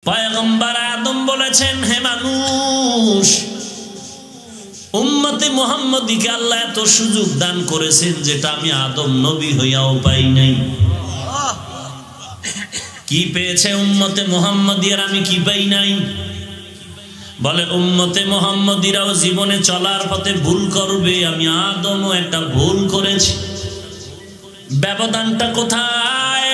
পয়গম্বর আদম বলেছেন, হে মানুষ, উম্মতে মুহাম্মদীকে আল্লাহ এত সুযোগ দান করেছেন যেটা আমি আদম নবী হইয়াও পাই নাই। কি পেয়েছে উম্মতে মুহাম্মদী আর আমি কি পাই নাই? বলে উম্মতে মুহাম্মদীরাও জীবনে চলার পথে ভুল করবে, আমি আদমও একটা ভুল করেছি। ব্যবধানটা কোথায়?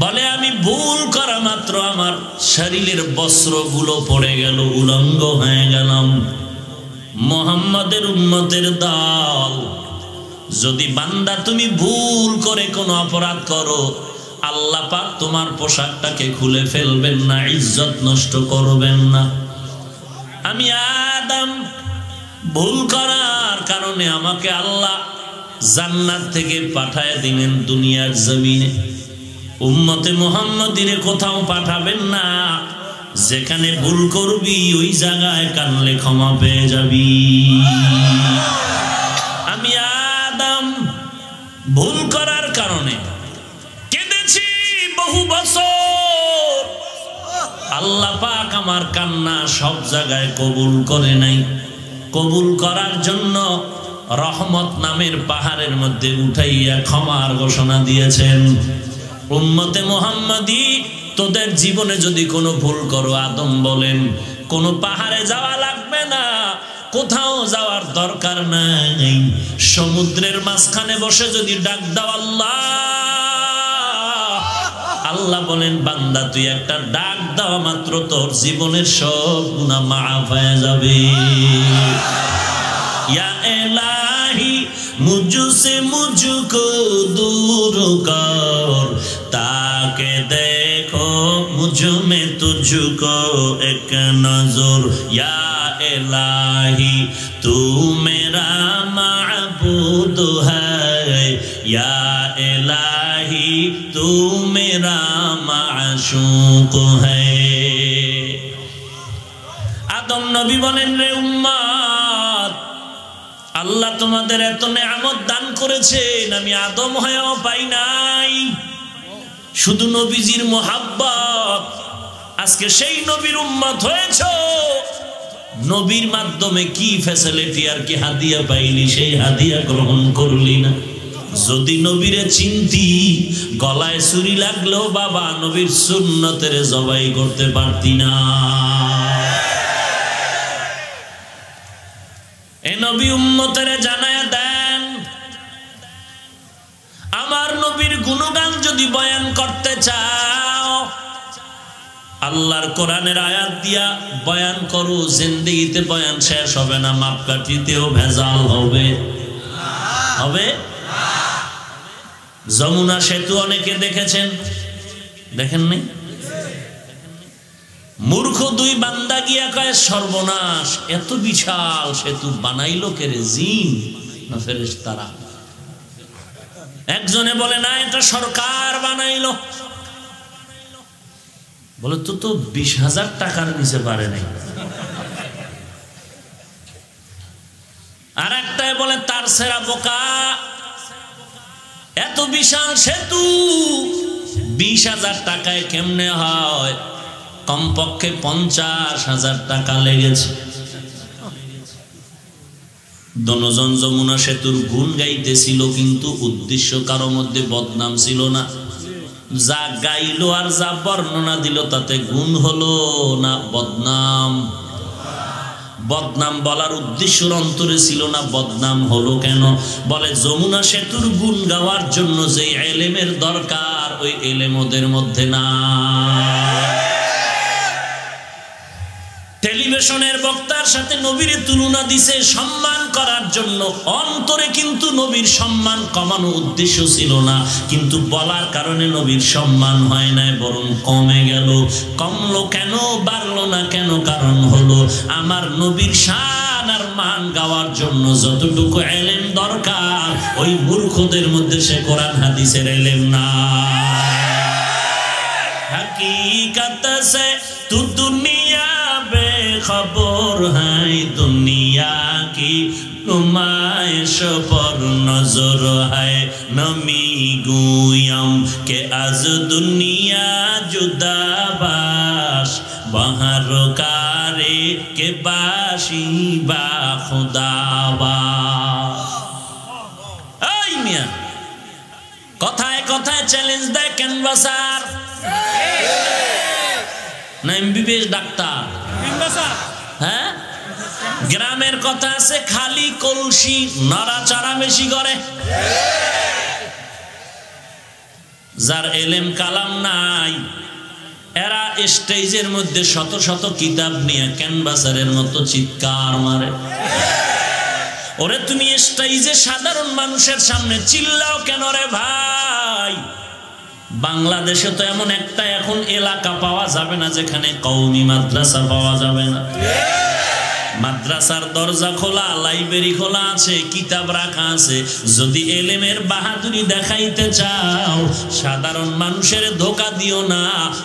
বলে আমি ভুল করা মাত্র আমার শরীরের বস্ত্রগুলো পড়ে গেল, উলঙ্গ হয়ে গেলাম। মুহাম্মাদের উম্মতের দল, যদি বান্দা তুমি ভুল করে কোনো অপরাধ করো, আল্লাহ পাক তোমার পোশাকটাকে খুলে ফেলবেন না, ইজ্জত নষ্ট করবেন না। আমি আদম ভুল করার কারণে আমাকে আল্লাহ জান্নাত থেকে পাঠায় দিলেন দুনিয়ার জমিনে। উম্মতে মুহাম্মদীরে কোথাও পাঠাবেন না, যেখানে ভুল করবি ওই জায়গায় কানলে ক্ষমা পেয়ে যাবি। আমি আদম ভুল করার কারণে কেঁদেছি বহু বছর, আল্লাহ পাক আমার কান্না সব জায়গায় কবুল করে নাই। কবুল করার জন্য রহমত নামের পাহাড়ের মধ্যে উঠাইয়া ক্ষমার ঘোষণা দিয়েছেন। উম্মতে মুহাম্মদী, তোদের জীবনে যদি কোনো ভুল করো, আদম বলেন কোনো পাহাড়ে যাওয়া লাগবে না, কোথাও যাওয়ার দরকার নাই। সমুদ্রের মাঝখানে বসে যদি ডাক দাও আল্লাহ, আল্লাহ বলেন বান্দা তুই একটা ডাক দেওয়া মাত্র তোর জীবনের সব গুনাহ মাফ হয়ে যাবে। ইয়া ইলাহি মুঝসে মুঝকো दूर कर, ताके देखो मुझ में तुझको एक नजर। या इलाही तू मेरा माबूद है, या इलाही तू मेरा माशूक है। आदम नबी বলেন, রে উম্মত, আল্লাহ তোমাদের এত নেয়ামত দান করেছেন, আমি আদম হয়েও পাই নাই। শুধু নবীজির মোহাব্বত, আজকে সেই নবীর উম্মত হয়েছো। নবীর মাধ্যমে কি ফ্যাসিলিটি আর কি হাদিয়া পাইলি, সেই হাদিয়া গ্রহণ করলি না। যদি নবীরে চিনতি, গলায় ছুরি লাগলেও বাবা নবীর সুন্নতের জবাই করতে পারতি না। এ নবী উম্মতের জানায়া দেন, আমার নবীর গুণগান যদি বয়ান করতে চাও, আল্লাহর কোরআনের আয়াত দিয়া বয়ান করো। জিন্দেগিতে বয়ান শেষ হবে না, মাপকাঠিতেও ভেজাল হবে। হবে? যমুনা সেতু অনেকে দেখেছেন, দেখেন নাই? মূর্খ দুই বান্দা গিয়া কয় সর্বনাশ, এত বিশাল সেতু বানাইলো কে রে, জিন না ফেরেশতারা? একজনে বলে না, এটা সরকার বানাইলো। বলে তো 20,000 টাকার নিচে পারে নাই। আর একটাই বলে তার সেরা বোকা, এত বিশাল সেতু 20,000 টাকায় কেমনে হয়? কমপক্ষে 50,000 টাকা লেগেছে। দনজন যমুনা সেতুর গুণ গাইতেছিল, কিন্তু উদ্দেশ্য কারো মধ্যে বদনাম ছিল না। যা গাইলো আর যা বর্ণনা দিল তাতে গুণ হলো না বদনাম? বদনাম বলার উদ্দেশ্যর অন্তরে ছিল না, বদনাম হলো কেন? বলে যমুনা সেতুর গুণ গাওয়ার জন্য যে এলেমের দরকার, ওই এলেম ওদের মধ্যে না। টেলিভিশনের বক্তার সাথে নবীর তুলনা দিছে সম্মান করার জন্য, অন্তরে কিন্তু নবীর সম্মান কমানো উদ্দেশ্য ছিল না। কিন্তু বলার কারণে নবীর সম্মান হয় না, বরং কমে গেল। কমলো কেন, বাড়লো না কেন? কারণ হলো আমার নবীর শান আর মান গাওয়ার জন্য যতটুকু এলেম দরকার, ওই মূর্খদের মধ্যে সে কোরআন হাদিসের এলেম না। हकीकत से तू दुनिया बेखबर है, दुनिया की नुमाइश पर नजर है। नमी गुयम के आज दुनिया जुदा বাহারকারে কে বাসি বা খুদাবা। এই মিয়া কথায় কথায় চ্যালেঞ্জ দেয় ক্যানভাসার না এমবিবিএস ডাক্তার? হ্যাঁ, গ্রামের কথা আছে খালি কলসি নড়াচড়া বেশি করে। যার এলেম কালাম নাই এরা স্টেজের মধ্যে শত শত কিতাব নিয়ে ক্যানভাসারের মতো চিৎকার মারে। ওরে তুমি স্টেজে সাধারণ মানুষের সামনে চিল্লাও কেন রে ভাই? বাংলাদেশে তো এমন একটা এখন এলাকা পাওয়া যাবে না যেখানে কওমি মাদ্রাসা পাওয়া যাবে না। মাদ্রাসার দরজা খোলা, লাইব্রেরি খোলা আছে, কিতাব রাখা আছে। যদি এলেমের বাহাদুরি দেখাইতে চাও সাধারণ মানুষের ধোকা দিও না,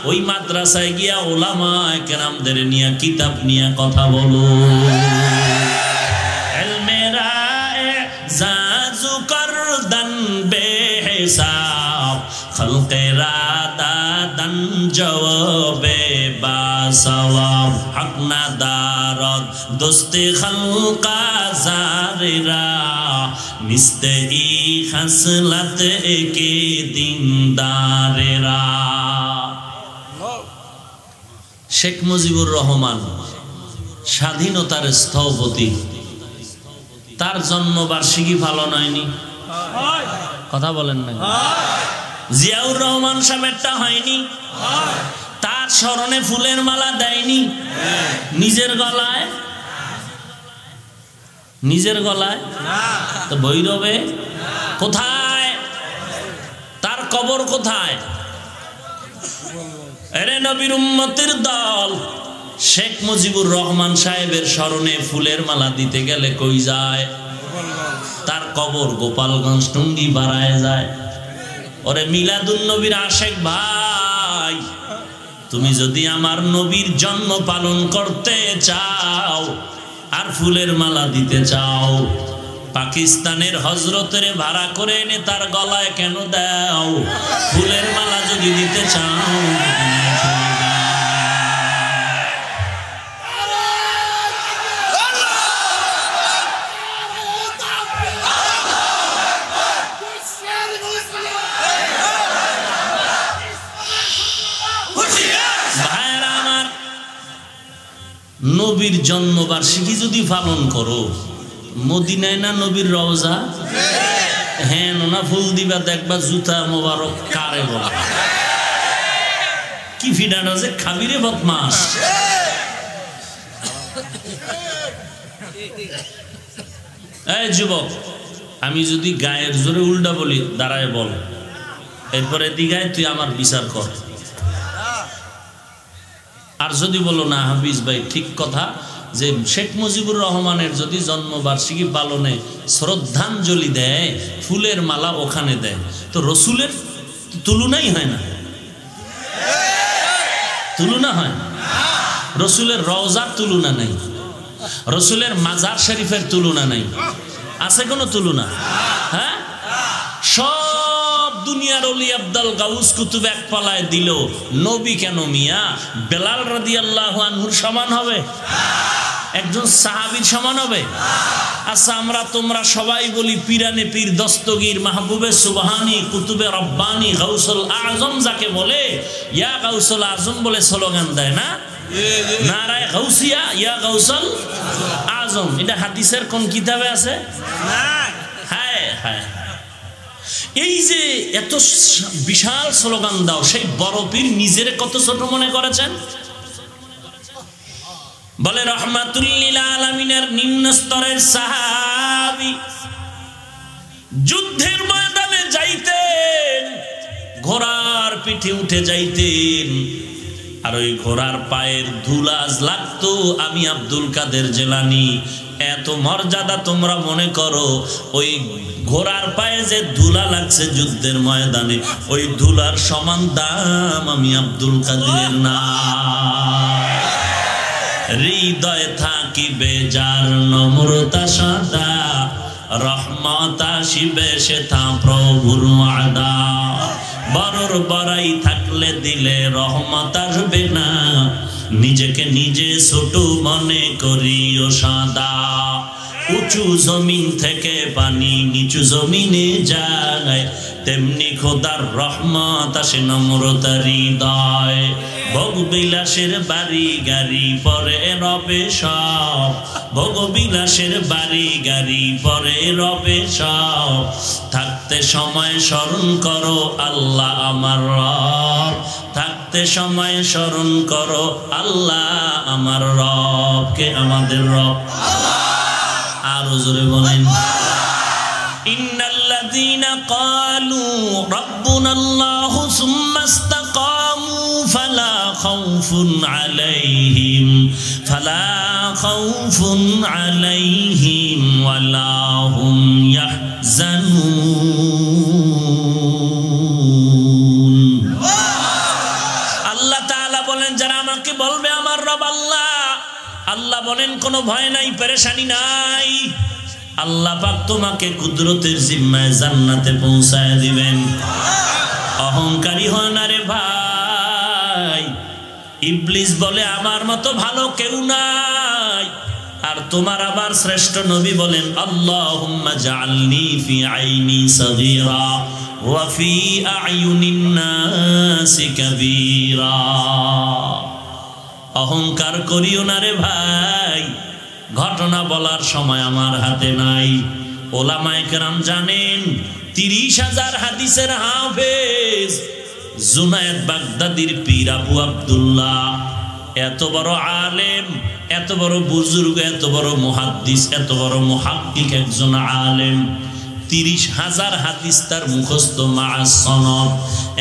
ওই মাদ্রাসায় গিয়া উলামায়ে কেরামদের নিয়ে কিতাব নিয়ে কথা বলো। এলমেরা জাজু করদান বেহিসাব খলকেরা দাদান জওয়াবে বাসওয়াব হক না দারদ দোস্তে খলকা জারেরা মিস্তে ই খাসলাত একে দিনদারেরা। শেখ মুজিবুর রহমান স্বাধীনতার স্থপতি, তার জন্মবার্ষিকী পালন হয়নি? কথা বলেন না। জিয়াউর রহমান সাহেবেরটা হয়নি? তার স্মরণে ফুলের মালা দেয়নি? নিজের গলায়, নিজের গলায় তো ভৈরবে কোথায়? তার কবর কোথায়? এরে নবীর উম্মতের দল, শেখ মুজিবুর রহমান সাহেবের স্মরণে ফুলের মালা দিতে গেলে কই যায়? তার কবর গোপালগঞ্জ টুঙ্গি বাড়ায় যায়। ওরে মিলাদুন নবীর আশেক ভাই, তুমি যদি আমার নবীর জন্ম পালন করতে চাও আর ফুলের মালা দিতে চাও, পাকিস্তানের হজরতের ভাড়া করে এনে তার গলায় কেন দাও? ফুলের মালা যদি দিতে চাও নবীর জন্মবার্ষিকী যদি পালন করো, মদিনায় না নবীর রওজা? হ্যাঁ না ফুল দিবা, দেখবা জুতা মোবারক কারে বলা। কি ফিডানো যে খাবিরে বদমাস। এই যুবক, আমি যদি গায়ের জোরে উল্টা বলি দাঁড়ায় বল, এরপরে দিগায় তুই আমার বিচার কর। আর যদি বলো না হাফিজ ভাই ঠিক কথা, যে শেখ মুজিবুর রহমানের যদি জন্মবার্ষিকী পালনে শ্রদ্ধাঞ্জলি দেয়, ফুলের মালা ওখানে দেয়, তো রসুলের তুলনাই হয় না? তুলনা হয়? রসুলের রওজার তুলনা নাই, রসুলের মাজার শরীফের তুলনা নাই, আছে কোনো তুলনা? হ্যাঁ, সব দুনিয়ার ওলি আব্দুল গাউস কুতুব এক পালায় দিল, নবী কেন মিয়া বেলাল রাদিয়াল্লাহু আনহুর সমান হবে? একজন সাহাবীর সমান হবে? আচ্ছা, আমরা তোমরা সবাই বলি পিরানে পীর, দস্তগীর, মাহবুবে সুবহানি, কুতুবে রব্বানি, গাউসুল আজম যাকে বলে, ইয়া গাউসুল আজম বলে স্লোগান দেয় না? নারায়ে গাউসিয়া, ইয়া গাউসুল আজম। এটা হাদিসের কোন কিতাবে আছে? হ্যাঁ হ্যাঁ। এই যে এত বিশাল স্লোগান দাও, সেই বড় পীর নিজের কত ছোট মনে করেছেন? বলে রহমাতুল লিল আলামিনের নিম্ন স্তরের সাহাবী, যুদ্ধের ময়দানে যাইতেন, ঘোড়ার পিঠে উঠে যাইতেন, আর ওই ঘোড়ার পায়ের ধুলাজ লাগতো। আমি আব্দুল কাদের জিলানী, এত মর্যাদা তোমরা মনে করো, ওই ঘোড়ার পায়ে যে ধুলা লাগছে যুদ্ধের ময়দানে, ওই ধুলার সমান দাম আমি আব্দুল কাদের না। হৃদয় থাকিবে যার নম্রতা সদা, রহমত আসিবে সেথা প্রভুর ওয়াদা। বড়র বড়াই থাকলে দিলে রহমত আসবে না, নিজেকে নিজে ছোট মনে করিও সাদা। উঁচু জমিন থেকে পানি নিচু জমিনে যায়, তেমনি খোদার রহমত আসে নম্রতার হৃদয়। ভোগবিলাসের বাড়ি গাড়ি পরে রবে সব, ভোগবিলাসের বাড়ি গাড়ি পরে রবে সব। থাকতে সময় স্মরণ করো আল্লাহ আমার রব, থাকতে সময় স্মরণ করো আল্লাহ আমার রব। কে আমাদের রব? আরো জোরে বলেন। ইন্নাল্লাযীনা ক্বালু রাব্বুনাল্লাহু সুম্মা ইসতাকামু ফালা খাউফুন আলাইহিম ওয়ালা হুম ইয়াহজানুন। আল্লাহ তাআলা বলেন যারা আমাকে বলবে আমার রব আল্লাহ, আল্লাহ বলেন কোনো ভয় নাই, পেরেশানি নাই। আল্লাহ পাক তোমাকে কুদরতের জিম্মায় জান্নাতে পৌঁছায় দিবেন। অহংকারী হয় না রে ভাই। ইবলিস বলে আমার মতো ভালো কেউ নাই, আর তোমার আবার শ্রেষ্ঠ নবী বলেন আল্লাহুম্মা জাআলনি ফি আইনি সাগীরা ওয়া ফি আ'য়ুনিন নাসি কাবীরা। অহংকার করিও না রে ভাই, ঘটনা বলার সময় আমার হাতে নাই। ওলামায়ে কেরাম জানেন 30,000 হাদিসের হাফেজ জুনায়েদ বাগদাদির পীর আবু আব্দুল্লাহ এত বড় আলেম, এত বড় বুজুর্গ, এত বড় মুহাদ্দিস, এত বড় মুহাক্কিক একজন আলেম। 30,000 হাদিস তার মুখস্থ মা'আস সনদ।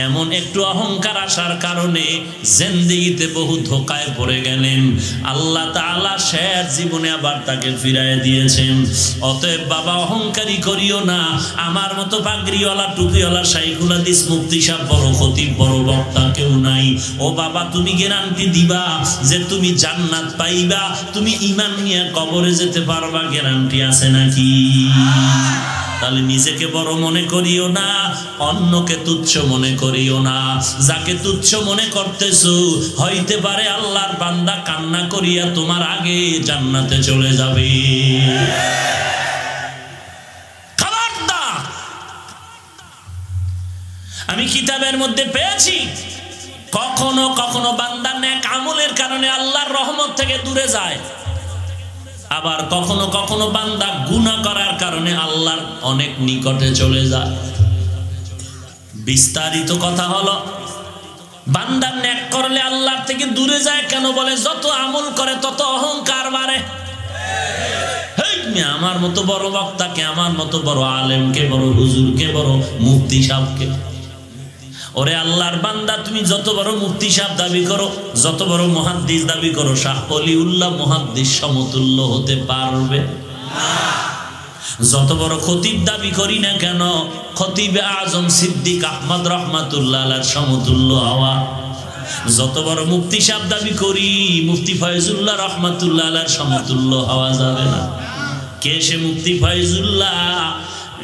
এমন একটু অহংকার আসার কারণে জিন্দেগিতে বহু ধোকায় পড়ে গেলেন। আল্লাহ তাআলা শেষ জীবনে আবার তাকে ফিরায় দিয়েছেন। অতএব বাবা অহংকারী করিও না। আমার মতো পাগড়িওয়ালা টুপিওয়ালা শাইখুল হাদিস মুফতি সাহেব বড় খতিব বড় বক্তা কেউ নাই। ও বাবা তুমি গ্যারান্টি দিবা যে তুমি জান্নাত পাইবা, তুমি ঈমান নিয়ে কবরে যেতে পারবা, গ্যারান্টি আছে নাকি? তাহলে নিজেকে বড় মনে করিও না, অন্যকে তুচ্ছ মনে করিও না। যাকে তুচ্ছ মনে করতেছো হইতে পারে আল্লাহর বান্দা কান্না করিয়া তোমার আগে জান্নাতে চলে যাবে। খবরদার! আমি কিতাবের মধ্যে পেয়েছি কখনো কখনো বান্দা নেক আমলের কারণে আল্লাহর রহমত থেকে দূরে যায়, আবার কখনো কখনো বান্দা গুনাহ করার কারণে আল্লাহর অনেক নিকটে চলে যায়। বিস্তারিত কথা হলো বান্দা নেক করলে আল্লাহর থেকে দূরে যায় কেন? বলে যত আমল করে তত অহংকার বাড়ে। আমার মতো বড় বক্তাকে, আমার মতো বড় আলেমকে, বড় হুজুরকে, বড় মুফতি সাহেবকে, ওরে আল্লাহর বান্দা তুমি যত বড় মুফতি সাহেব দাবি করো, যত বড় মুহাদ্দিস দাবি করো, শাহ ওলিউল্লাহ মুহাদ্দিস সমতুল্য হতে পারবে না। যত বড় খতিব দাবি করি না কেন, খতিবে আজম সিদ্দিক আহমদ রাহমাতুল্লাহ আলাইহির সমতুল্য হওয়া। যত বড় মুফতি সাহেব দাবি করি, মুফতি ফয়জুল্লাহ রাহমাতুল্লাহ আলাইহির সমতুল্য হওয়া যাবে না। কে সে মুফতি ফয়জুল্লাহ?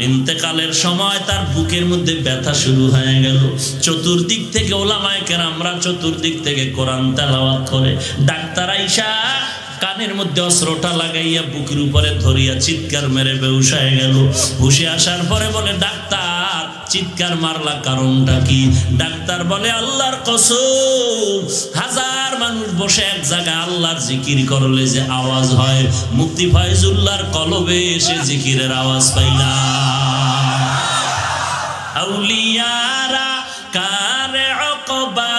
ইন্তেকালের সময় তার বুকের মধ্যে ব্যথা শুরু হয়ে গেল। চতুর্দিক থেকে ওলামায়ে কেরামরা চতুর্দিক থেকে কোরআন তেলাওয়াত করে। ডাক্তার আইসা কানের মধ্যে অস্ত্রটা লাগাইয়া বুকের উপরে ধরিয়া চিৎকার মেরে বেহুশ হয়ে গেল। হুশে আসার পরে বলে ডাক্তার চিৎকার মারলা কারণটা কি? ডাক্তার বলে আল্লাহর কসম, হাজার মানুষ বসে এক জায়গায় আল্লাহর জিকির করলে যে আওয়াজ হয়, মুফতি ফয়জুল্লাহর কলবে এসে জিকিরের আওয়াজ পাইলা। আউলিয়ারা কারে অকবা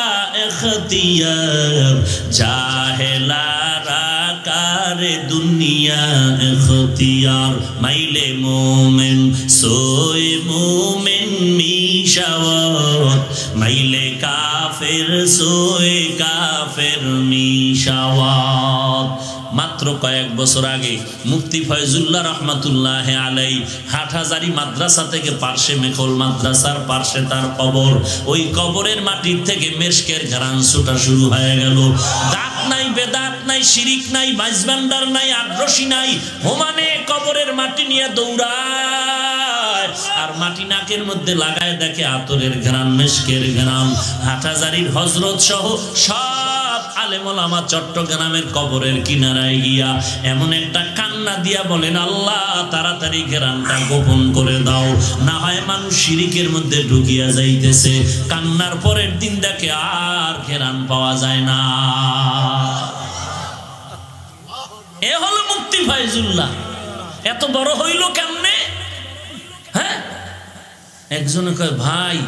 ইখতিয়ার, জাহেলারা কারে দুনিয়া ইখতিয়ার। মাইলে মোমেন সোয়ে মোমেন মিশাওয়াত, মাইলে কাফের সোয়ে কাফের মিশাওয়াত। মাত্র কয়েক বছর আগে মুফতি ফয়জুল্লাহ রহমাতুল্লাহ আলাইহি হাটহাজারী মাদ্রাসা থেকে পার্শ্বে মেখল মাদ্রাসার পার্শ্বে তার কবর। ওই কবরের মাটির থেকে মেশকের ঘ্রাণ ছোটা শুরু হয়ে গেল। দাঁত নাই, বেদাত নাই, শিরিক নাই, মাইজবান্ডার নাই, আগ্রসী নাই, হোমানে কবরের মাটি নিয়ে দৌড়ায়, আর মাটি নাকের মধ্যে লাগায় দেখে আতরের ঘ্রাণ, মেশকের ঘ্রাণ। হাটহাজারীর হযরত সহ সব আলেম ওলামা চট্টগ্রামের কবরের কিনারায় গিয়া এমন একটা কান্না দিয়া বলেন, আল্লাহ তাড়াতাড়ি ঘেরানটা গোপন করে দাও, না হয় মানুষ শিরিকের মধ্যে ঢুকিয়া যাইতেছে। কান্নার পরের দিন দেখে আর ঘেরান পাওয়া যায় না। এ হলো মুফতি ফাইজুল্লাহ। এত বড় হইল কেমনে? হ্যাঁ, একজনে কয় ভাই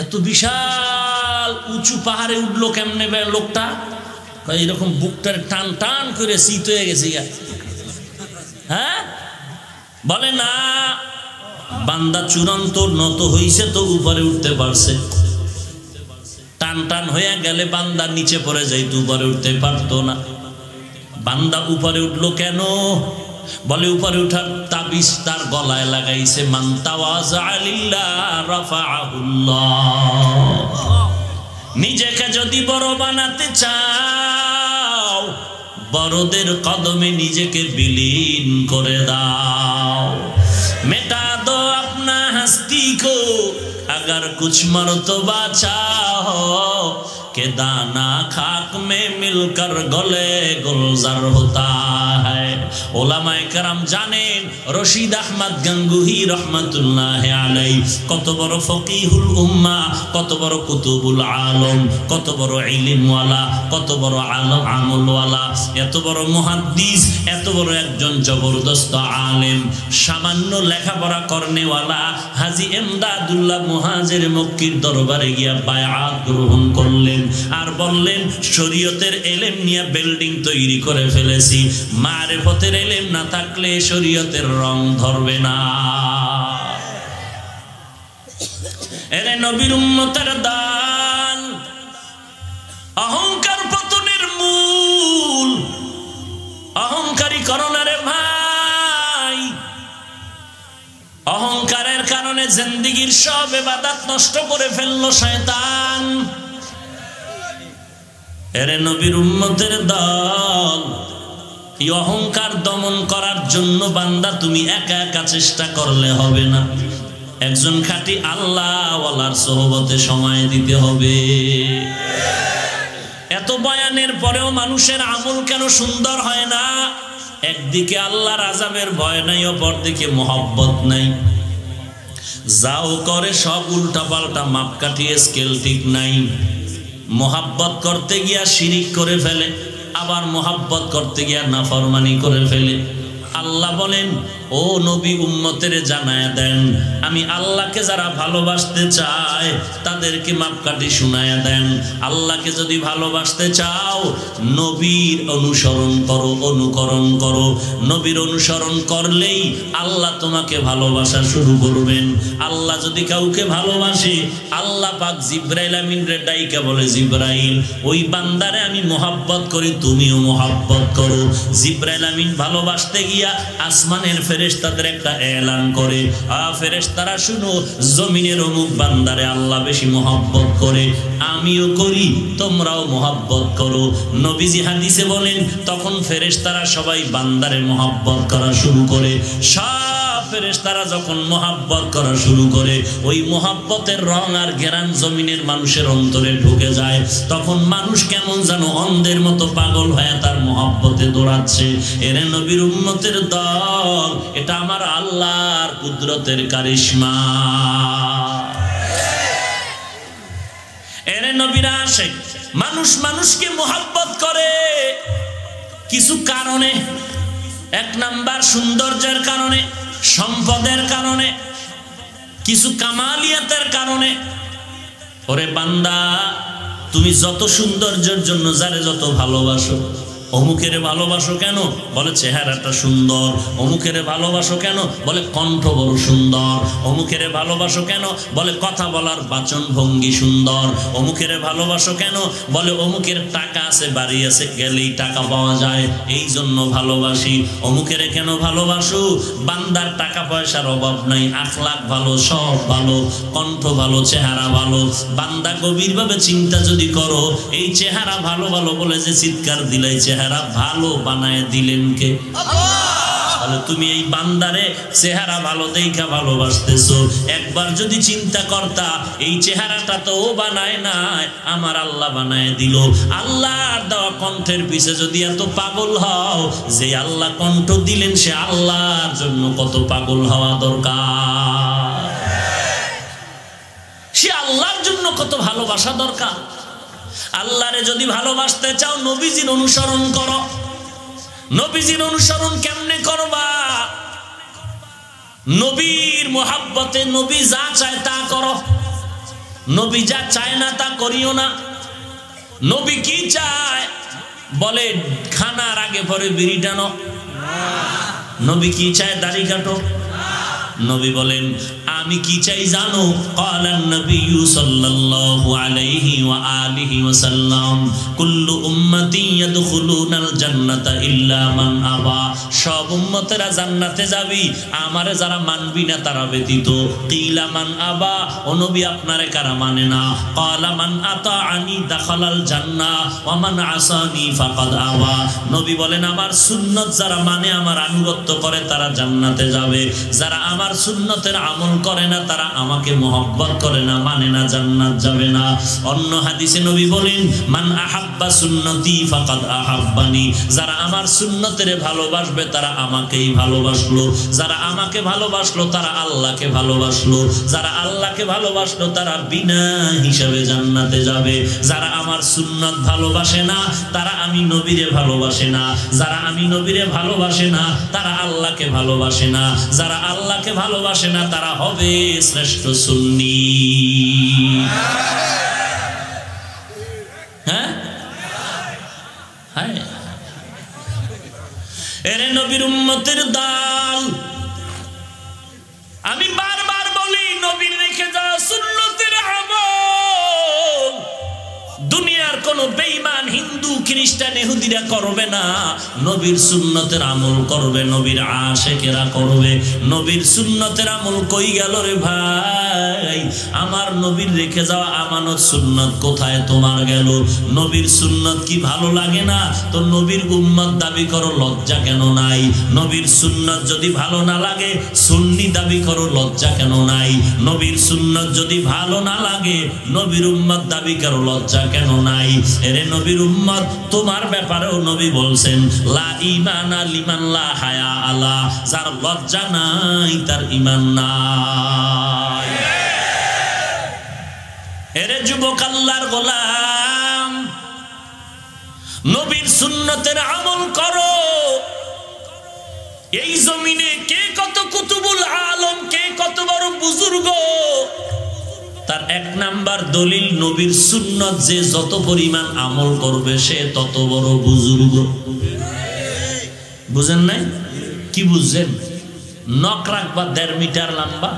এত বিশাল উঁচু পাহাড়ে উঠলো কেমনে লোকটা? কয় এরকম বুকটার টান টান করে শীত হয়ে গেছে। হ্যাঁ, বলে না, বান্দা চূড়ান্ত নত হইছে তো উপরে উঠতে পারছে। টান টান হয়ে গেলে বান্দা নিচে পড়ে যাইতো, উপরে উঠতে পারতো না। বান্দা উপরে উঠলো কেন? বলে উপরে উঠার তাবিজ তার গলায় লাগাইছে, মান তাওয়াজা লিল্লাহ রাফাআহুল্লাহ। নিজেকে যদি বড় বানাতে চাও, বড়দের কদমে নিজেকে বিলীন করে দাও। মেটা দো আপনা হস্তি কো अगर कुछ मर्तबा चाहो के दाना खाक में मिलकर गले गुलजार होता है। ওলামায়ে কেরাম জানেন রশিদ আহমদ গঙ্গুহি রহমাতুল্লাহ আলাইহি কত বড় ফকিহুল উম্মাহ, কত বড় কুতুবুল আলম, কত বড় ইলমওয়ালা, কত বড় আলম আমলওয়ালা, এত বড় মুহাদ্দিস, এত বড় একজন জবরদস্ত আলেম। সামান্য লেখাপড়া করনেওয়ালা হাজী এমদাদুল্লাহ মুহাজির মক্কির দরবারে গিয়া বায়াত গ্রহণ করলেন আর বললেন, শরীয়তের ইলম নিয়ে বিল্ডিং তৈরি করে ফেলেছি, মারিফতের ইলম না থাকলে শরীয়তের রং ধরবে না। এরে নবীর উম্মতের দান, অহংকার পতনের মূল। অহংকারী করোনারে ভাই, অহংকারের কারণে জিন্দেগীর সব ইবাদত নষ্ট করে ফেললো শয়তান। এরে নবীর উম্মতের দল, এই অহংকার দমন করার জন্য বান্দা তুমি একা একা চেষ্টা করলে হবে না, একজন খাঁটি আল্লাহওয়ালার সোহবতে সময় দিতে হবে। এত বয়ানের পরেও মানুষের আমল কেন সুন্দর হয় না? একদিকে আল্লাহর আযাবের ভয় নাই, অপরদিকে মহব্বত নাই। যাও করে সব উল্টা পাল্টা, মাপকাঠি স্কেল ঠিক নাই। মোহাব্বত করতে গিয়া শিরিক করে ফেলে, আবার মোহাব্বত করতে গিয়া নাফরমানি করে ফেলে। আল্লাহ বলেন, ও নবী উম্মতের জানায়া দেন, আমি আল্লাহকে যারা ভালোবাসতে চায় তাদেরকে মাপকাঠি শুনায়া দেন। আল্লাহকে যদি ভালোবাসতে চাও, নবীর অনুসরণ করো, অনুকরণ করো। নবীর অনুসরণ করলেই আল্লাহ তোমাকে ভালোবাসা শুরু করবেন। আল্লাহ যদি কাউকে ভালোবাসে, আল্লাহ পাক জিবরাইল আমিনরে ডাইকা বলে, জিবরাইল ওই বান্দারে আমি মোহাব্বত করি, তুমিও মোহাব্বত করো। জিবরাইল আমিন ভালোবাসতে গিয়া আসমানের ফেরেশতাদের একটা এলান করে, ফেরেশতারা শুনো, জমিনের অমুক বান্দারে আল্লাহ বেশি মোহাব্বত করে, আমিও করি, তোমরাও মোহাব্বত করো। নবীজি হাদিসে বলেন, তখন ফেরেশতারা সবাই বান্দারে মোহাব্বত করা শুরু করে। সব ফেরেশতারা যখন মোহাব্বত করা শুরু করে, ওই মোহাব্বতের রং আর ঘেরান জমিনের মানুষের অন্তরে ঢুকে যায়। তখন মানুষ কেমন যেন অন্ধের মতো পাগল হয়ে তার মোহাব্বতে দৌড়াচ্ছে। এরে নবীর উম্মতের দল, এটা আমার আল্লাহর কুদরতের কারিশমা। এরে নবীরা আসে, মানুষ মানুষকে মোহাব্বত করে কিছু কারণে। এক নাম্বার সৌন্দর্যের কারণে, সম্পদের কারণে, কিছু কামালিয়াতের কারণে। ওরে বান্দা, তুমি যত সৌন্দর্যের জন্য যারে যত ভালোবাসো, অমুকেরে ভালোবাসো কেন? বলে চেহারাটা সুন্দর। অমুকেরে ভালোবাসো কেন? বলে কণ্ঠ বড় সুন্দর। অমুকেরে ভালোবাসো কেন? বলে কথা বলার বাচন ভঙ্গি সুন্দর। অমুকেরে ভালোবাসো কেন? বলে অমুকের টাকা আছে, বাড়ি আছে, গেলেই টাকা পাওয়া যায়, এই জন্য ভালোবাসি। অমুকেরে কেন ভালোবাসো? বান্দার টাকা পয়সার অভাব নাই, আখলাক ভালো, সব ভালো, কণ্ঠ ভালো, চেহারা ভালো। বান্দা গভীরভাবে চিন্তা যদি করো, এই চেহারা ভালো ভালো বলে যে চিৎকার দিলাই, চেহারা ভালো বানায় দিলেন কে? তাহলে তুমি এই বান্দারে চেহারা ভালো দেখা ভালোবাসতেছো, একবার যদি চিন্তা করতা এই চেহারাটা তো ও বানায় নাই, আমার আল্লাহ বানায় দিল। আল্লাহর দেওয়া কণ্ঠের পিছে যদি এত পাগল হও, যে আল্লাহ কণ্ঠ দিলেন সে আল্লাহর জন্য কত পাগল হওয়া দরকার, সে আল্লাহর জন্য কত ভালোবাসা দরকার। আল্লাহরে যদি ভালোবাসতে চাও নবীজির অনুসরণ করো। নবীজির অনুসরণ কেমনে করবা? নবীর মোহাব্বতে নবী যা চায় তা করো, নবী যা চায় না তা করিও না। নবী কি চায় বলে খানার আগে পরে বিড়ি টানো। নবী কি চায় দাড়ি কাটো। নবী বলেন আমি কি চাই জানো? ক্বালান নবী সাল্লাল্লাহু আলাইহি ওয়া আলিহি ওয়াসাল্লাম কুল্লু উম্মতি ইয়াদখুলুনাল জান্নাতা ইল্লা মান আবা। সব উম্মতেরা জান্নাতে যাবি, আমারে যারা মানবি না তারা ব্যতীত। কিলা মান আবা, ও নবী আপনারে কারা মানে না? ক্বালা মান আতাআনি দাখালাল জান্নাহ ওয়া মান আসানি ফাকাদ আবা। নবী বলেন আমার সুন্নাত যারা মানে, আমার আনুগত্য করে তারা জান্নাতে যাবে, যারা আমার সুন্নতের আমল করে না তারা আমাকে মহব্বত করে না, মানে না, জান্নাত যাবে না। অন্য হাদিসে নবী বলেন মান আহাব্বা সুন্নতি ফাকাদ আহাব্বানি। যারা আমার সুন্নতের ভালোবাসবে তারা আমাকেই ভালোবাসলো, যারা আমাকে ভালোবাসলো তারা আল্লাহকে ভালোবাসলো, যারা আল্লাহকে ভালোবাসলো তারা বিনা হিসাবে জান্নাতে যাবে। যারা আমার সুন্নত ভালোবাসে না তারা আমি নবীরে ভালোবাসে না, যারা আমি নবীরে ভালোবাসে না তারা আল্লাহকে ভালোবাসে না, যারা আল্লাহকে ভালোবাসে না তারা হবে শ্রেষ্ঠ সুন্নি। হ্যাঁ হ্যাঁ, এরে নবীর উম্মতের দল, আমি বারবার বলি নবীর রেখে যাওয়া সুন্নতের আমল দুনিয়ার কোন বেঈমান হিন্দু খ্রিস্টান ইহুদিরা করবে না, নবীর সুন্নতের আমল করবে, নবীর আশিকেরা করবে। নবীর সুন্নতের আমল কই গেল রে ভাই? আমার নবীর রেখে যাওয়া আমানত সুন্নত কোথায় তোমার গেল? নবীর সুন্নত কি ভালো লাগে না? তো নবীর উম্মত দাবি করো, লজ্জা কেন নাই? নবীর সুন্নত যদি ভালো না লাগে সুন্নি দাবি করো, লজ্জা কেন নাই? নবীর সুন্নত যদি ভালো না লাগে নবীর উম্মত দাবি করো, লজ্জা কেন নাই? এরে নবীর উম্মত তোমার ব্যাপারেও নবী বলছেন লা ঈমানা লিমান লা হায়া আলা, যার লজ্জা নাই তার ঈমান নাই। এরে যুবক আল্লাহর গোলাম, নবীর সুন্নতের আমল করো। এই জমিনে কে কত কুতুবুল আলম, কে কত বড় বুজুর্গ, তার এক নাম্বার দলিল নবীর সুন্নত, যে যত পরিমাণ আমল করবে সে তত বড় বুজুর্গ। বুঝেন নাই? কি বুঝছেন? নখ রাখবা 1.5 মিটার লম্বা।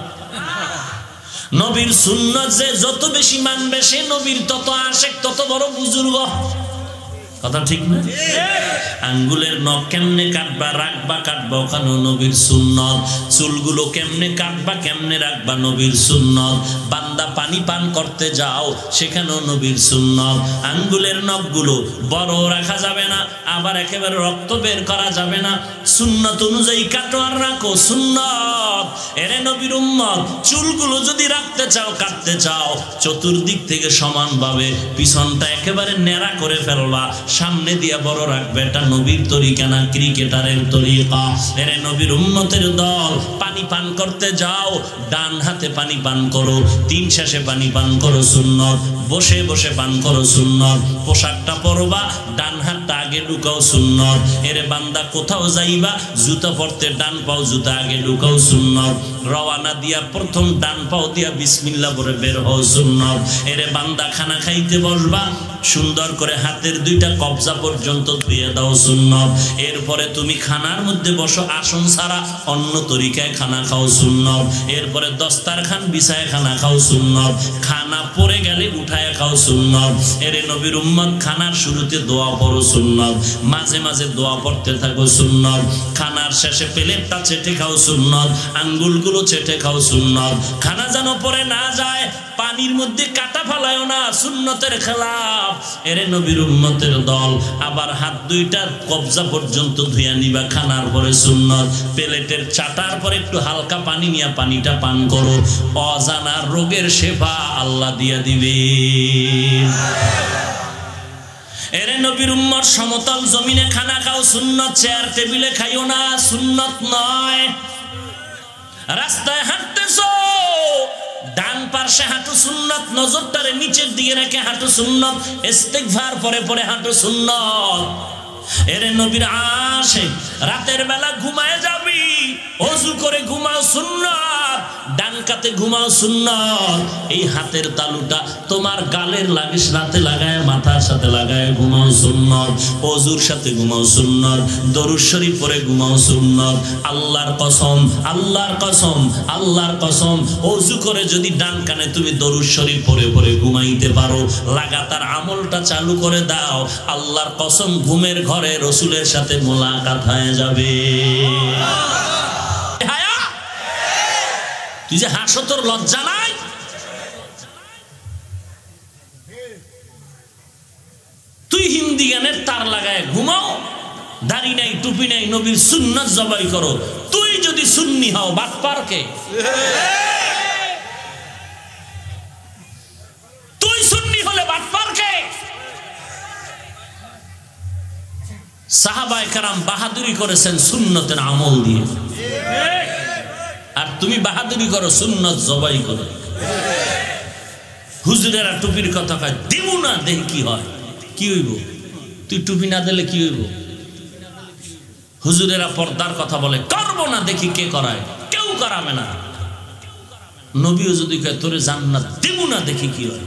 নবীর সুন্নত যে যত বেশি মানবে সে নবীর তত আশেক, তত বড় বুজুর্গ। কথা ঠিক না? আঙ্গুলের নখ কেমনে কাটবা, রাখবা, কাটবা, ওখানেও নবীর সুন্নত। চুলগুলো কেমনে কাটবা, কেমনে রাখবা, নবীর সুন্নত। বান্দা পানি পান করতে যাও, সেখানেও নবীর সুন্নত। আঙ্গুলের নখগুলো বড় রাখা যাবে না, আবার একেবারে রক্ত বের করা যাবে না। সুন্নত অনুযায়ী কাটো আর রাখো, সুন্নত। এরে নবীর উম্মত, চুলগুলো যদি রাখতে চাও, কাটতে চাও, চতুর্দিক থেকে সমানভাবে পিছনটা একেবারে ন্যাড়া করে ফেলবা, সামনে দিয়া বড় রাখবে। এটা নবীর তরিকা না ক্রিকেটারের তরিকা? এরে নবীর উম্মতের দল, পানি পান করতে যাও, ডান হাতে পানি পান করো, 3 শেষে পানি পান করো, সুন্নত। বসে বসে পান করো, সুন্নত। পোশাকটা পরবা, ডান হাতটা আগে ঢুকাও, সুন্নত। এরে বান্দা কোথাও যাইবা, জুতা পরতে ডান পাও জুতা আগে ঢুকাও, সুন্নত। রওয়ানা দিয়া প্রথম ডান পাও দিয়া বিসমিল্লাহ বলে বের হও, সুন্নত। এরে বান্দা খানা খাইতে বসবা, সুন্দর করে হাতের 2টা কবজা পর্যন্ত ধুয়ে দাও, সুন্নত। এরপরে তুমি খানার মধ্যে বসো, আসন ছাড়া অন্য তরিকায় খানা খাও, সুন্নত। এরপরে দস্তারখান বিছায় খানা খাও, সুন্নত। খানা পড়ে গেলে উঠায় খাও, সুন্নত। এরে নবীর উম্মত, খানার শুরুতে দোয়া পড়ো, সুন্নত। মাঝে মাঝে দোয়া পড়তে থাকো, সুন্নত। খানার শেষে প্লেটটা চেটে খাও, সুন্নত। আঙ্গুলগুলো চেটে খাও, সুন্নত। খানা যেন পরে না যায়, পানির মধ্যে কাটা ফেলায়ও না, সুন্নতের খেলাফ। এরে নবীর উম্মতের দল, আবার হাত দুইটা কবজা পর্যন্ত ধুইয়া নিবা। খানার পরে সুন্নত, প্লেটের চাটার পরে একটু হালকা পানি নিয়ে পানিটা পান করো। অজানা রোগের সেবা আল্লাহ দিয়া দিবে। এরে নবীর উম্মত, সমতল জমিনে খানা খাও সুন্নত, চেয়ার টেবিলে খাইও না, সুন্নত নয়। রাস্তায় হাঁটতেছো, ডান পার্শ্বে হাঁটু সুন্নত, নজরটারে নিচের দিকে রেখে হাঁটু সুন্নত, ইস্তিগফার পরে পরে হাঁটু সুন্নত। এরে নবীর আশিক, রাতের বেলা ঘুমায় যাবি, ওযু করে ঘুমাও সুন্নত, ডান কাতে ঘুমাও সুন্নত। এই হাতের তালুটা তোমার গালের লাগিস, রাতে লাগায় মাথার সাথে লাগায় ঘুমাও সুন্নত, ওযুর সাথে ঘুমাও সুন্নত, দরুদ শরীফ পড়ে ঘুমাও সুন্নত। আল্লাহর কসম, আল্লাহর কসম, আল্লাহর কসম, ওযু করে যদি ডান কানে তুমি দরুদ শরীফ পড়ে পড়ে ঘুমাইতে পারো, লাগাতার আমলটা চালু করে দাও, আল্লাহর কসম ঘুমের ঘরে রাসূলের সাথে মোলাকাত হয়ে যাবে। তুই যে হাসো, তোর লজ্জা নাই? তুই হিন্দি গানের তার লাগায় ঘুমাও, দাড়ি নাই, টুপি নাই, নবীর সুন্নাত জবাই করো। তুই যদি সুন্নি হও, বাটপার কে? তুই সুন্নি হলে বাটপার কে? সাহাবায়ে কেরাম বাহাদুরি করেছেন সুন্নতের আমল দিয়ে, আর তুমি বাহাদুরি করো সুন্নত জবাই করো। হুজুরেরা টুপির কথা কয়, দেব না, দেখি কি হয়। কি হইব? তুই টুপি না দিলে কি হইব? হুজুরেরা পর্দার কথা বলে, করবো না, দেখি কে করায়। কেউ করাবে না। নবীও যদি কয় তোরে জান্নাত দেব না, দেখি কি হয়।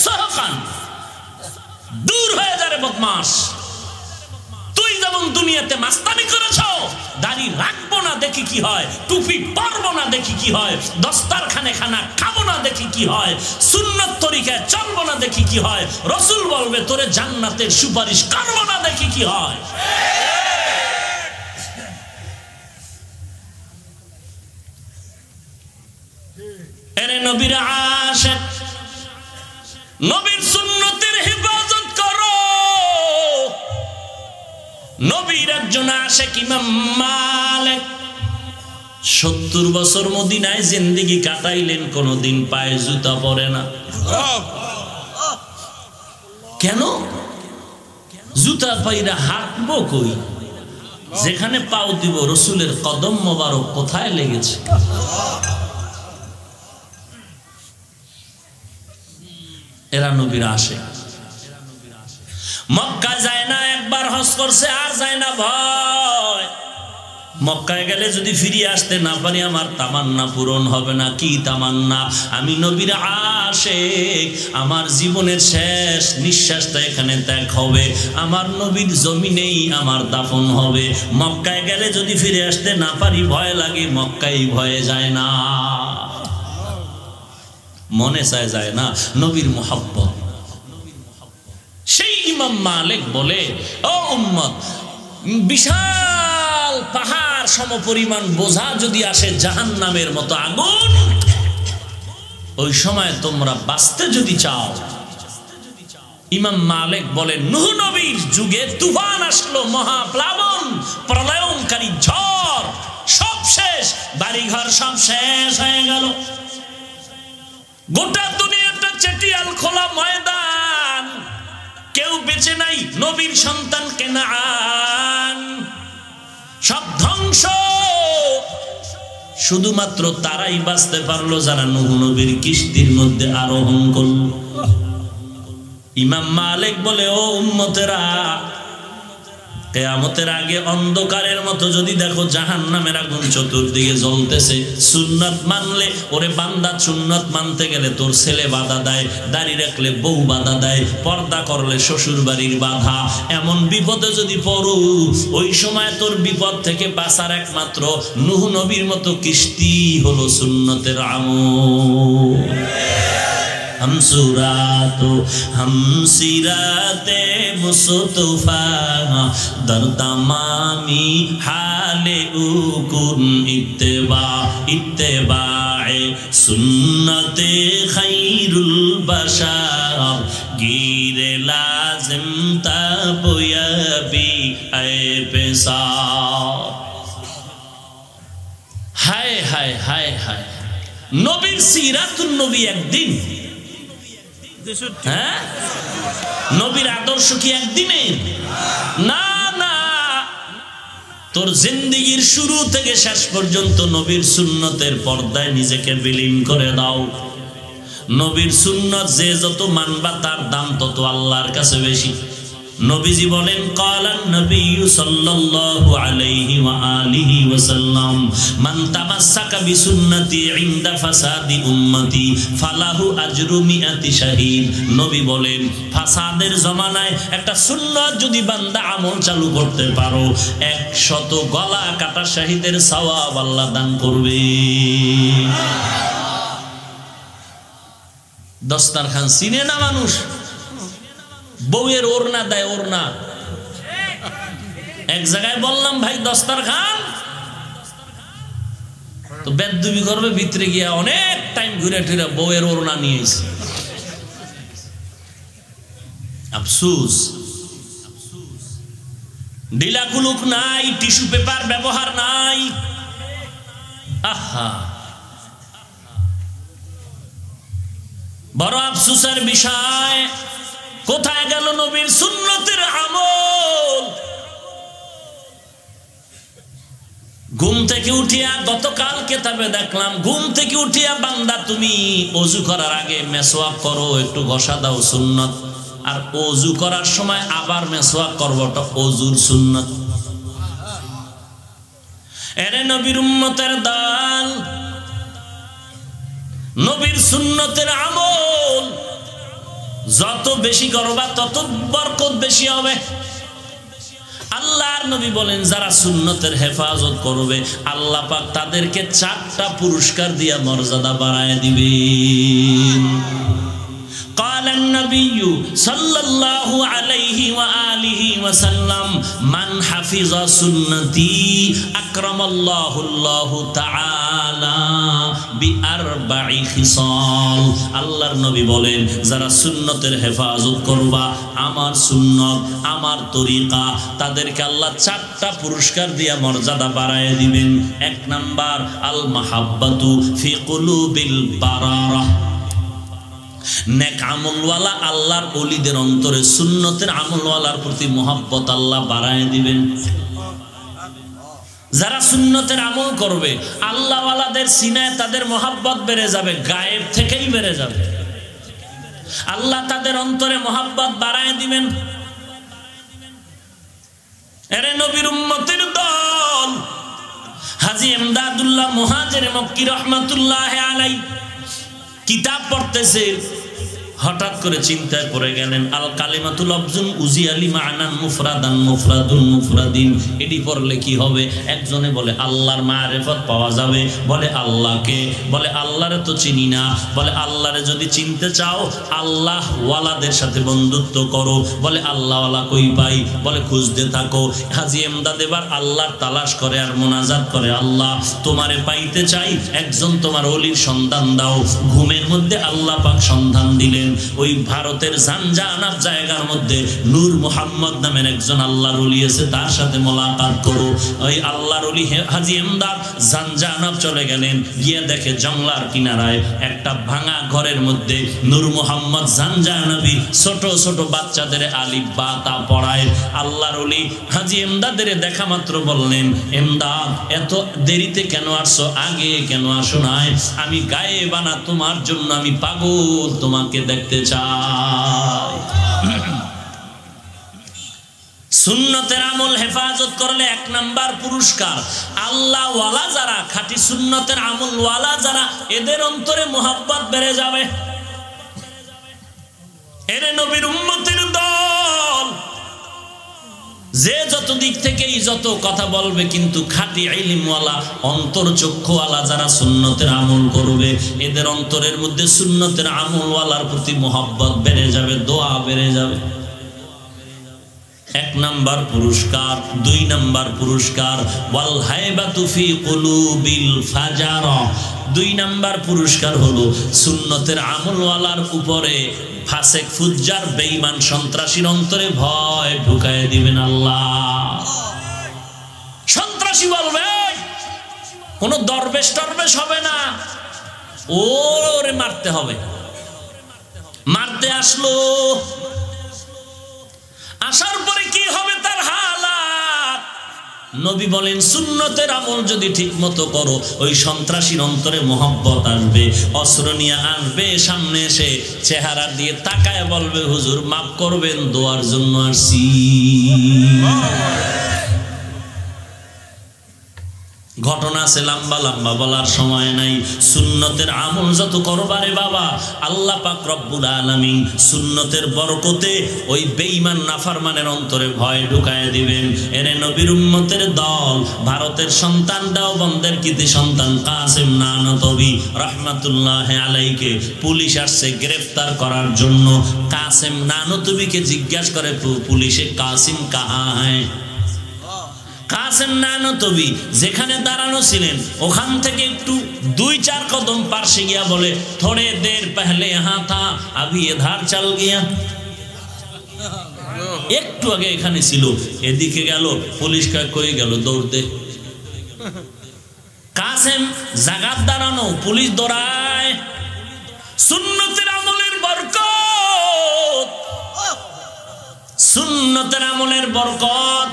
সহকান দূর হয়ে যাবে বদমাস। তুই যেমন দুনিয়াতে মাস্তানি করেছ, দাড়ি রাখবো না, দেখি কি হয়। টুপি পরবো না, দেখি কি হয়। দস্তারখানে খানা খাবো না, দেখি কি হয়। সুন্নত তরিকায় চলবো না, দেখি কি হয়। রাসূল বলবে তোরে জান্নাতের সুপারিশ করবো না, দেখি কি হয়। এরে নবীর আশিক, নবীর সুন্নতের হেফাজত করো। নবীর একজন আশিক ইমাম মালিক 70 বছর মদিনায় জিন্দেগি কাটাইলেন, কোনদিন পায়ে জুতা পরে না। কেন? জুতা পাইরা হাঁটবো কই? যেখানে পাও দিব রাসূলের কদম মোবারক কোথায় লেগেছে? এরা নবীর আশিক। মক্কা যায় না, একবার হজ করছে, আর যায় না ভয়। মক্কায় গেলে যদি ফিরে আসতে না পারি, আমার তামান্না পূরণ হবে না। কি তামান্না? আমি নবীর আশিক, আমার জীবনের শেষ নিঃশ্বাসটা এখানে ত্যাগ হবে, আমার নবীর জমিনেই আমার দাফন হবে। মক্কায় গেলে যদি ফিরে আসতে না পারি, ভয় লাগে। মক্কায় ভয়ে যায় না, মনে চায় যায় না, নবীর মোহাব্বত। সেই ইমাম মালিক বলে, ও উম্মত, বিশাল পাহাড় সমপরিমাণ বোঝা যদি আসে জাহান্নামের মতো আগুন, ওই সময় তোমরা বাঁচতে যদি চাও, ইমাম মালিক বলে নূহ নবীর যুগে তুফান আসলো, মহাপ্লাবন, প্রলয়ঙ্কারী ঝড়, সব শেষ, বাড়িঘর সব শেষ হয়ে গেল। গোটা দুনিয়াটা চেটিয়াল খোলা ময়দান, কেউ বেঁচে নাই। নবীর সন্তান কেনান সব ধ্বংস। শুধুমাত্র তারাই বাঁচতে পারলো যারা নূহ নবীর কিস্তির মধ্যে আরোহণ করল। ইমাম মালিক বলে, ও উম্মতেরা, কিয়ামতের আগে অন্ধকারের মতো যদি দেখো জাহান্নামের আগুন চতুর্দিকে জ্বলতেছে, সুন্নাত মানলে, ওরে বান্দা, সুন্নাত মানতে গেলে তোর ছেলে বাধা দেয়, দাড়ি রাখলে বউ বাধা দেয়, পর্দা করলে শ্বশুর বাড়ির বাধা। এমন বিপদে যদি পড়ো, ওই সময় তোর বিপদ থেকে বাঁচার একমাত্র নূহ নবীর মতো কিস্তি হলো সুন্নতের আমল। हम सुरातो हम सिराते मुस्तफा दरदमामी हाले उकुन इत्तेबाए सुन्नते खैरुल बशर गिरे लाजिम तबयबी ऐ पेशा। हाय हाय हाय हाय नबीर सीरातुन नबी একদিন হ্যাঁ নবীর আদর্শ কি একদিনে না না তোর জিন্দেগীর শুরু থেকে শেষ পর্যন্ত নবীর সুন্নতের পর্দায় নিজেকে বিলীন করে দাও। নবীর সুন্নত যে যত মানবা তার দাম তত আল্লাহর কাছে বেশি। নবীজি বলেন ক্বালান নবী সাল্লাল্লাহু আলাইহি ওয়া আলিহি ওয়াসাল্লাম মান তামাসসাকা বিসুন্নতি ইনদা ফাসাদি উম্মতি ফালাহু আজরু মিআতি শাহীদ। নবী বলেন ফাসাদের জমানায় একটা সুন্নাত যদি বান্দা আমল চালু করতে পারো 100 গলা কাটা শহীদের সওয়াব আল্লাহ দান করবে। দস্তারখান চিনে না মানুষ, বউয়ের ওড়না দেয় ওড়না। এক জায়গায় বললাম ভাই দস্তারখান, তো বেদবি করবে ভিতরে গিয়া অনেক টাইম ঘুরে ফিরে বউয়ের ওড়না নিয়ে এসে আফসোস। ঢিলা কুলুক নাই, টিস্যু পেপার ব্যবহার নাই। আহা বড় আফসোসের বিষয়, কোথায় গেল নবীর সুন্নতের আমল? ঘুম থেকে উঠিয়া গতকাল কিতাবে দেখলাম, ঘুম থেকে উঠিয়া বান্দা তুমি ওযু করার আগে মেসওয়াক করো, একটু ঘষা দাও সুন্নত। আর ওযু করার সময় আবার মেসওয়াক করবোটা ওযুর সুন্নত। এরে নবীর উম্মতের দল, নবীর সুন্নতের আমল যত বেশি করবা তত বরকত বেশি হবে। আল্লাহর নবী বলেন যারা সুন্নতের হেফাজত করবে আল্লাহ পাক তাদেরকে 4টা পুরস্কার দিয়া মর্যাদা বাড়ায় দিবেন। قال النبي صلى الله عليه وآله وسلم من حفظ سنتي أكرم الله تعالى بأربع خصال। আল্লাহর নবী বলেন যারা সুন্নতের হেফাজত করবা, আমার সুন্নত আমার তরিকা, তাদেরকে আল্লাহ 4টা পুরস্কার দিয়া মর্যাদা বাড়ায় দিবেন। 1 নাম্বার আল মাহাব্বাতু ফি কুলুবিল বারারা, নেক আমলওয়ালা আল্লাহর ওলিদের অন্তরে সুন্নতের আমলওয়ালার প্রতি মহব্বত আল্লাহ বাড়ায় দিবেন। যারা সুন্নতের আমল করবে আল্লাহওয়ালাদের সিনায় তাদের মহব্বত বেড়ে যাবে, গায়েব থেকেই বেড়ে যাবে। আল্লাহ তাদের অন্তরে মহব্বত বাড়ায় দিবেন। এরে নবীর উম্মতের দল, হাজী ইমদাদুল্লাহ মুহাজির মক্কি রহমাতুল্লাহ আলাইহি কিতাব পড়তেছে, হঠাৎ করে চিন্তায় পড়ে গেলেন আল কালিমাতুল আফজুন উজিয়ালি মা'নান মুফরাদান মুফরাদুন মুফরাদিন। এটি পড়লে কি হবে? একজনে বলে আল্লাহর মারিফত পাওয়া যাবে, বলে আল্লাহকে, বলে আল্লাহরে তো চিনি না, বলে আল্লাহরে যদি চিনতে চাও আল্লাহ ওয়ালাদের সাথে বন্ধুত্ব করো, বলে আল্লাহওয়ালা কই পাই, বলে খুঁজতে থাকো। হাজী ইমদাদ এবার আল্লাহর তালাশ করে আর মোনাজাত করে, আল্লাহ তোমারে পাইতে চাই, একজন তোমার ওলির সন্ধান দাও। ঘুমের মধ্যে আল্লাহ পাক সন্ধান দিলেন। ওই ভারতের জানজানাব জায়গার মধ্যে নূর মোহাম্মদ নামের একজন আল্লাহর ওলি আছে, তার সাথে মোলাকাত করো। ওই আল্লাহর ওলি হাজী ইমদাদ জানজানাব চলে গেলেন, গিয়ে দেখে জংলার কিনারায় একটা ভাঙা ঘরের মধ্যে নূর মোহাম্মদ জানজানাবি ছোট ছোট বাচ্চাদের আলিফ বা তা পড়ায়। আল্লাহর ওলি হাজী ইমদাদের দেখা মাত্র বললেন, ইমদাদ এত দেরিতে কেন আসছো, আগে কেন আসো নাই? আমি গায়ে বানা তোমার জন্য আমি পাগল, তোমাকে দেখতে চাই। সুন্নতের আমল হেফাজত করলে 1 নাম্বার পুরস্কার, আল্লাহ ওয়ালা যারা, খাঁটি সুন্নতের আমল ওয়ালা যারা, এদের অন্তরে মোহাব্বত বেড়ে যাবে। এর নবীর উম্মতের দল, যে যত দিক থেকেই যত কথা বলবে, কিন্তু খাঁটি ইলমওয়ালা অন্তর্চক্ষুওয়ালা যারা সুন্নতের আমল করবে, এদের অন্তরের মধ্যে সুন্নতের আমলওয়ালার প্রতি মোহাব্বত বেড়ে যাবে, দোয়া বেড়ে যাবে। 1 নাম্বার পুরস্কার। 2 নাম্বার পুরস্কার ওয়াল হাইবাতু ফি কুলুবিল ফাজার। 2 নাম্বার পুরস্কার হলো সুন্নতের আমলওয়ালার উপরে ফাসেক ফুজ্জার বেঈমান সন্ত্রাসীর অন্তরে ভয় ঢুকায় দিবেন আল্লাহ। সন্ত্রাসী বলবে কোন দরবেশ টরবেশ হবে না, ওরে মারতে হবে। মারতে আসলো, আসার পরে কি হবে তার হালাত? নবী বলেন সুন্নতের আমল যদি ঠিক মতো করো, ওই সন্ত্রাসীর অন্তরে মোহাব্বত আসবে, অস্ত্র নিয়ে আসবে, সামনে এসে চেহারা দিয়ে তাকায় বলবে হুজুর মাফ করবেন, দোয়ার জন্য আসছি। ঘটনা আছে লম্বা লম্বা, বলার সময় নাই। সুন্নতের আমল যত করবারে বাবা, আল্লাহ পাক রব্বুল আলামিন সুন্নতের বরকতে ওই বেঈমান নাফরমানের অন্তরে ভয় ঢুকায় দিবেন। এরে নবীর উম্মতের দল, ভারতের সন্তান, দেওবন্দের কৃতি সন্তান কাসেম নানতবী রাহমাতুল্লাহ আলাইকে পুলিশ আসছে গ্রেফতার করার জন্য। কাসেম নানতবীকে জিজ্ঞাসা করে পুলিশে, কাসিম কাহা হ্যায়? কাসেম নানতবী যেখানে দাঁড়ানো ছিলেন ওখান থেকে একটু 2-4 কদম পাশে গিয়া বলে, থোড়ে দের পহলে ইহাঁ থা আভি ইধার চল গিয়া। একটু আগে এখানে ছিল, এদিকে গেল। পুলিশ কই গেল? দৌড়তে। কাসেম জাগাত দাঁড়ানো, পুলিশ দৌড়ায়। সুন্নতের আমলের বরকত, সুন্নতের আমলের বরকত।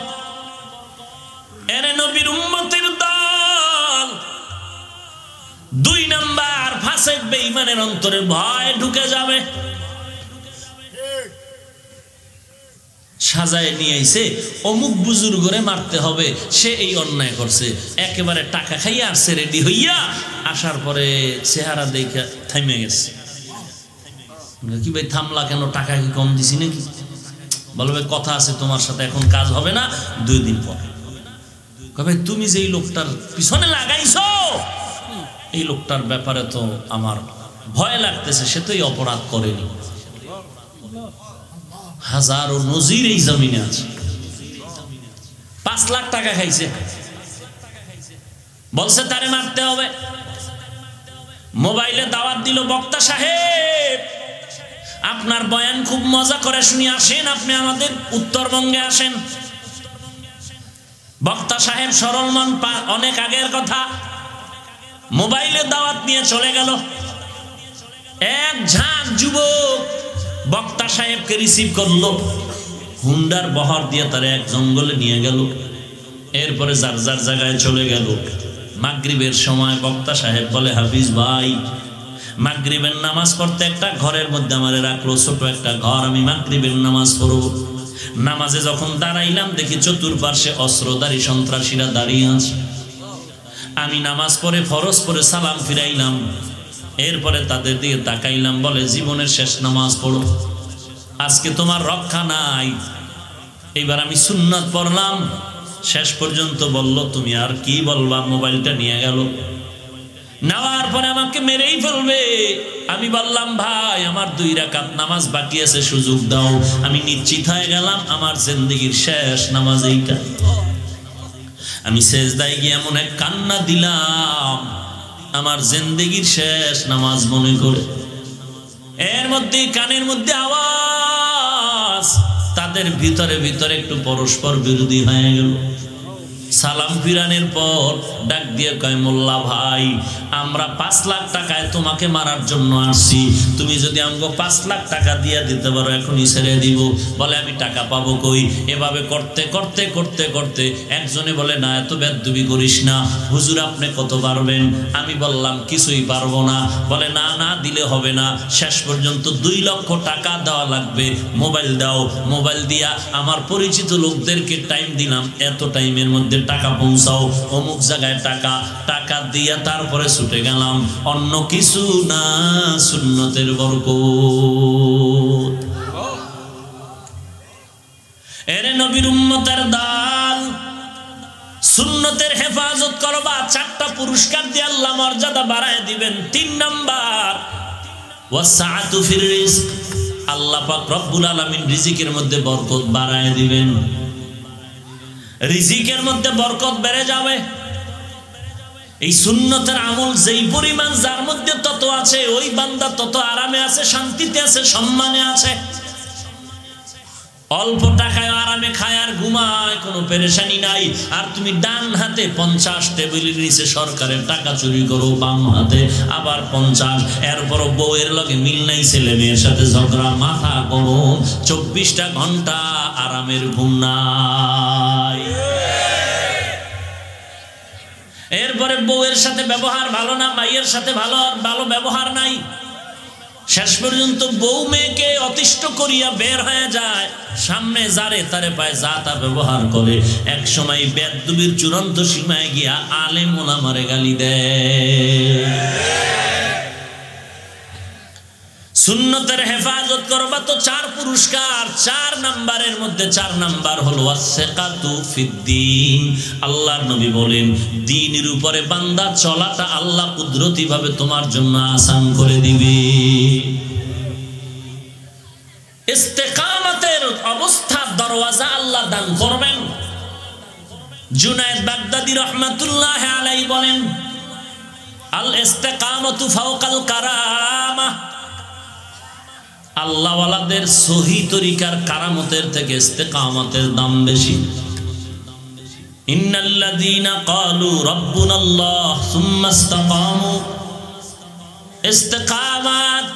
এরে নবীর উম্মতের দল, 2 নাম্বার ফাসেক বেঈমানের অন্তরে ভয় ঢুকে যাবে। সাজায় নিয়ে আইছে, অমুক বুজুর্গরে মারতে হবে, সে এই অন্যায় করছে। একেবারে টাকা খাইয়া আসছে রেডি হইয়া, আসার পরে চেহারা দেখে থামে গেছে। কি ভাই থামলা কেন? টাকা কি কম দিছি নাকি? বলবে কথা আছে তোমার সাথে, এখন কাজ হবে না, 2 দিন পর। কবে তুমি যেই লোকটার পিছনে লাগাইছো, এই লোকটার ব্যাপারে তো আমার ভয় লাগতেছে, সে তো এই অপরাধ করেনি। হাজারো নজির এই জমিনে আছে। 5 লাখ টাকা খাইছে, বলছে তারে মারতে হবে। মোবাইলে দাওয়াত দিল, বক্তা সাহেব আপনার বয়ান খুব মজা করে শুনি, আসেন আপনি আমাদের উত্তরবঙ্গে আসেন। বক্তা সাহেব সরল মন, অনেক আগের কথা, মোবাইলে দাওয়াত নিয়ে চলে গেল। এক ঝাঁক যুবক বক্তা সাহেবকে রিসিভ করলো, হুন্ডার বহর দিয়ে তারা এক জঙ্গলে নিয়ে গেল। এরপরে যার যার জায়গায় চলে গেল। মাগরিবের সময় বক্তা সাহেব বলে, হাফিজ ভাই মাগরিবের নামাজ পড়তে একটা ঘরের মধ্যে আমারে রাখলো, ছোট একটা ঘর, আমি মাগরিবের নামাজ পড়ব। নামাজে যখন দাঁড়াইলাম দেখি চতুর্পার্শ্বে অস্ত্রধারী সন্ত্রাসীরা দাঁড়িয়ে আছে। আমি নামাজ পড়ে ফরজ পড়ে সালাম ফিরাইলাম। এরপরে তাদের দিকে তাকাইলাম, বলে জীবনের শেষ নামাজ পড়ো, আজকে তোমার রক্ষা নাই। এইবার আমি সুন্নাত পড়লাম, শেষ পর্যন্ত বলল তুমি আর কি বলবা, মোবাইলটা নিয়ে গেল। নেওয়ার পরে আমাকে মেরেই ফেলবে। আমি বললাম ভাই আমার 2 রাকাত নামাজ বাকি আছে, সুযোগ দাও। আমি নিশ্চিত হয়ে গেলাম আমার জিন্দেগীর শেষ নামাজ এইটা। আমি সেজদায় গিয়ে এমন এক কান্না দিলাম, আমার জিন্দেগীর শেষ নামাজ মনে করে। এর মধ্যে কানের মধ্যে আওয়াজ, তাদের ভিতরে ভিতরে একটু পরস্পর বিরোধী হয়ে গেল। সালাম ফিরানোর পর ডাক দিয়ে কয়, মোল্লা ভাই আমরা 5 লাখ টাকায় তোমাকে মারার জন্য আসছি, তুমি যদি আমাকে 5 লাখ টাকা দিয়ে দিতে পারো এখনই ছেড়ে দিব। বলে আমি টাকা পাবো কই? এভাবে করতে করতে করতে করতে একজনে বলে, না এত বেদবি করিস না, হুজুর আপনি কত পারবেন? আমি বললাম কিছুই পারবো না। বলে না না দিলে হবে না, শেষ পর্যন্ত 2 লক্ষ টাকা দেওয়া লাগবে, মোবাইল দাও। মোবাইল দিয়া আমার পরিচিত লোকদেরকে টাইম দিলাম, এত টাইমের মধ্যে টাকা পৌঁছাও, অমুক জায়গায় টাকা। টাকা দিয়া তারপরে ছুটে গেলাম, অন্য কিছু না, সুন্নতের বরকত। এরে নবীর উম্মতের দল, সুন্নতের হেফাজত করবা, 4টা পুরস্কার দিয়ে আল্লাহ মর্যাদা বাড়ায় দিবেন। 3 নাম্বার ওয়াসআতু ফির রিজক, আল্লাহ পাক রব্বুল আলামিন রিজিকের মধ্যে বরকত বাড়ায় দিবেন। রিজিকের মধ্যে বরকত বেড়ে যাবে। এই সুন্নতের আমল যেই পরিমাণ যার মধ্যে তত আছে, ওই বান্দা তত আরামে আছে, শান্তিতে আছে, সম্মানে আছে। অল্প টাকায় আরামে খায় আর ঘুমায়, কোনো পেরেশানি নাই। আর তুমি ডান হাতে 50 টেবিলের নিচে সরকারের টাকা চুরি করো, বাম হাতে আবার 50, এরপর বউয়ের লগে মিল নাই, ছেলে মেয়ের সাথে ঝগড়া, মাথা গরম, 24টা ঘন্টা আরামের ঘুম নাই। এরপরে বউয়ের সাথে ব্যবহার ভালো না, মায়ের সাথে ভালো ব্যবহার নাই। শেষ পর্যন্ত বউ মেয়েকে অতিষ্ঠ করিয়া বের হয়ে যায়, সামনে যারে তারে পায় যা তা ব্যবহার করে। এক সময় বেদবির চূড়ান্ত সীমায় গিয়া আলেম ওলামারে গালি দেয়। সুন্নতের হেফাজত করবা তো 4 পুরস্কার। 4 নাম্বারের মধ্যে 4 নাম্বার হলো ওয়াসসাকাতু ফিদ্দিন। আল্লাহর নবী বলেন, দ্বীনের উপরে বান্দা চলাটা আল্লাহ কুদরতি ভাবে তোমার জন্য আসান করে দিবে। ইস্তেকামতের অবস্থা দরওয়াজা আল্লাহ দান করবেন। জুনায়েদ বাগদাদী রাহমাতুল্লাহি আলাইহি বলেন, আল ইস্তেকামাতু ফাওকাল কারামা। আল্লাহওয়ালাদের সহি তরিকার কারামতের থেকে ইস্তেকামতের দাম বেশি। ইন্নাল্লাযীনা ক্বালু রাব্বুনাল্লাহ সুম্মা ইসতাকামু। ইস্তেকামাত।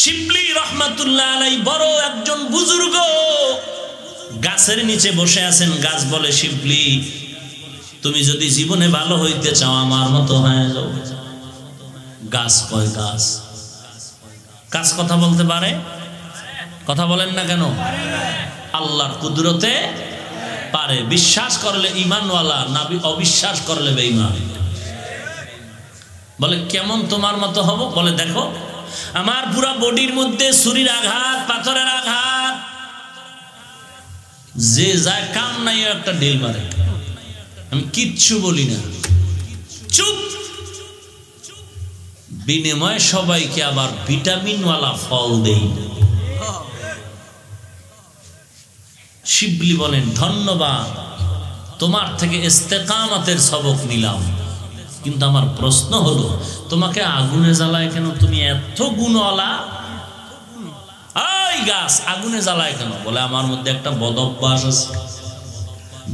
শিবলি রাহমাতুল্লাহ আলাইহি বড় একজন বুজুর্গ, গাছের নিচে বসে আছেন। গাছ বলে, শিবলি তুমি যদি জীবনে ভালো হইতে চাও আমার মতো হয়ে যাও। গাছ কয়, গাছ কথা বলতে পারে? কথা বলেন না কেন? আল্লাহর কুদরতে পারে। বিশ্বাস করলে ঈমানওয়ালা, না অবিশ্বাস করলে বেঈমান। বলে কেমন তোমার মতো হব? বলে দেখো, আমার পুরা বডির মধ্যে ছুরির আঘাত, পাথরের আঘাত, যে যায় কাম নাই একটা ঢিল মারে, আমি কিচ্ছু বলি না, চুপ। বিনিময়ে সবাইকে আবার ভিটামিনওয়ালা ফল দেই। শিবলি বলেন, ধন্যবাদ, তোমার থেকে ইস্তেকামতের সবক নিলাম, কিন্তু আমার প্রশ্ন হলো তোমাকে আগুনে জ্বালায় কেন? তুমি এত গুণওয়ালা। এই গাছ আগুনে জ্বালায় কেন? বলে আমার মধ্যে একটা বদ অভ্যাস আছে,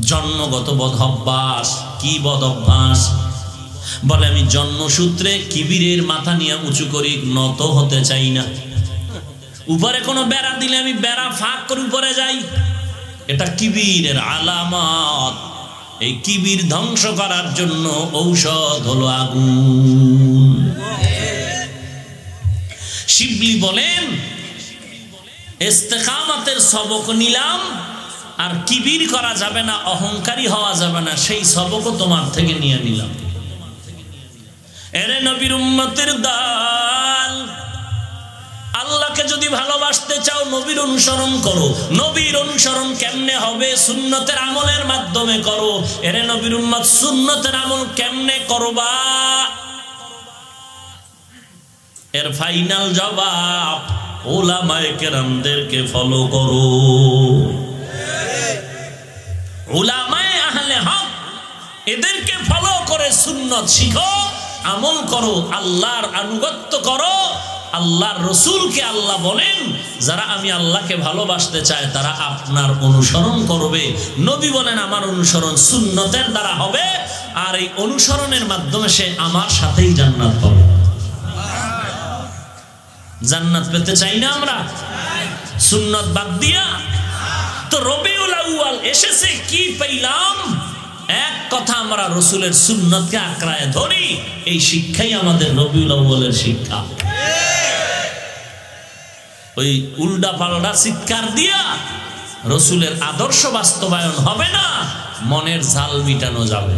জন্মগত বদ অভ্যাস। কি বদ অভ্যাস? বলে আমি জন্মসূত্রে কিবিরের মাথা নিয়ে উঁচু করি, নত হতে চাই না। উপরে কোনো বেড়া দিলে আমি বেড়া ফাঁক করে উপরে যাই, এটা কিবিরের আলামত। এই কিবির ধ্বংস করার জন্য ঔষধ হলো আগুন। শিবলি বলেন, ইস্তেকামতের সবক নিলাম, আর কিবির করা যাবে না, অহংকারী হওয়া যাবে না, সেই সবকও তোমার থেকে নিয়ে নিলাম। এরে নবীর উম্মতের দল, আল্লাহকে যদি ভালোবাসতে চাও নবীর অনুসরণ করো। নবীর অনুসরণ কেমনে হবে? সুন্নতের আমলের মাধ্যমে করো। এরে নবীর উম্মত, সুন্নতের আমল কেমনে করবা? এর ফাইনাল জবাব, উলামায়ে কেরামদেরকে ফলো করো। উলামায়ে আহলে হক, এদেরকে ফলো করে সুন্নত শিখো, আমল করো, আল্লাহর আনুগত্য করো। আল্লাহর রসুলকে আল্লাহ বলেন, যারা আমি আল্লাহকে ভালোবাসতে চায় তারা আপনার অনুসরণ করবে। নবী বলেন, আমার অনুসরণ সুন্নতের দ্বারা হবে, আর এই অনুসরণের মাধ্যমে সে আমার সাথেই জান্নাত পাবে। জান্নাত পেতে চাই না আমরা? সুন্নত বাদ দিয়া তো রবিউল আউয়াল এসেছে, কি পেলাম? এক কথা, আমরা রসুলের সুন্নতকে আঁকড়ায় ধরি। এই শিক্ষাই আমাদের রবিউল আউয়ালের শিক্ষা। ওই উল্টা পাল্টা চিৎকার দিয়া রসুলের আদর্শ বাস্তবায়ন হবে না, মনের ঝাল মিটানো যাবে।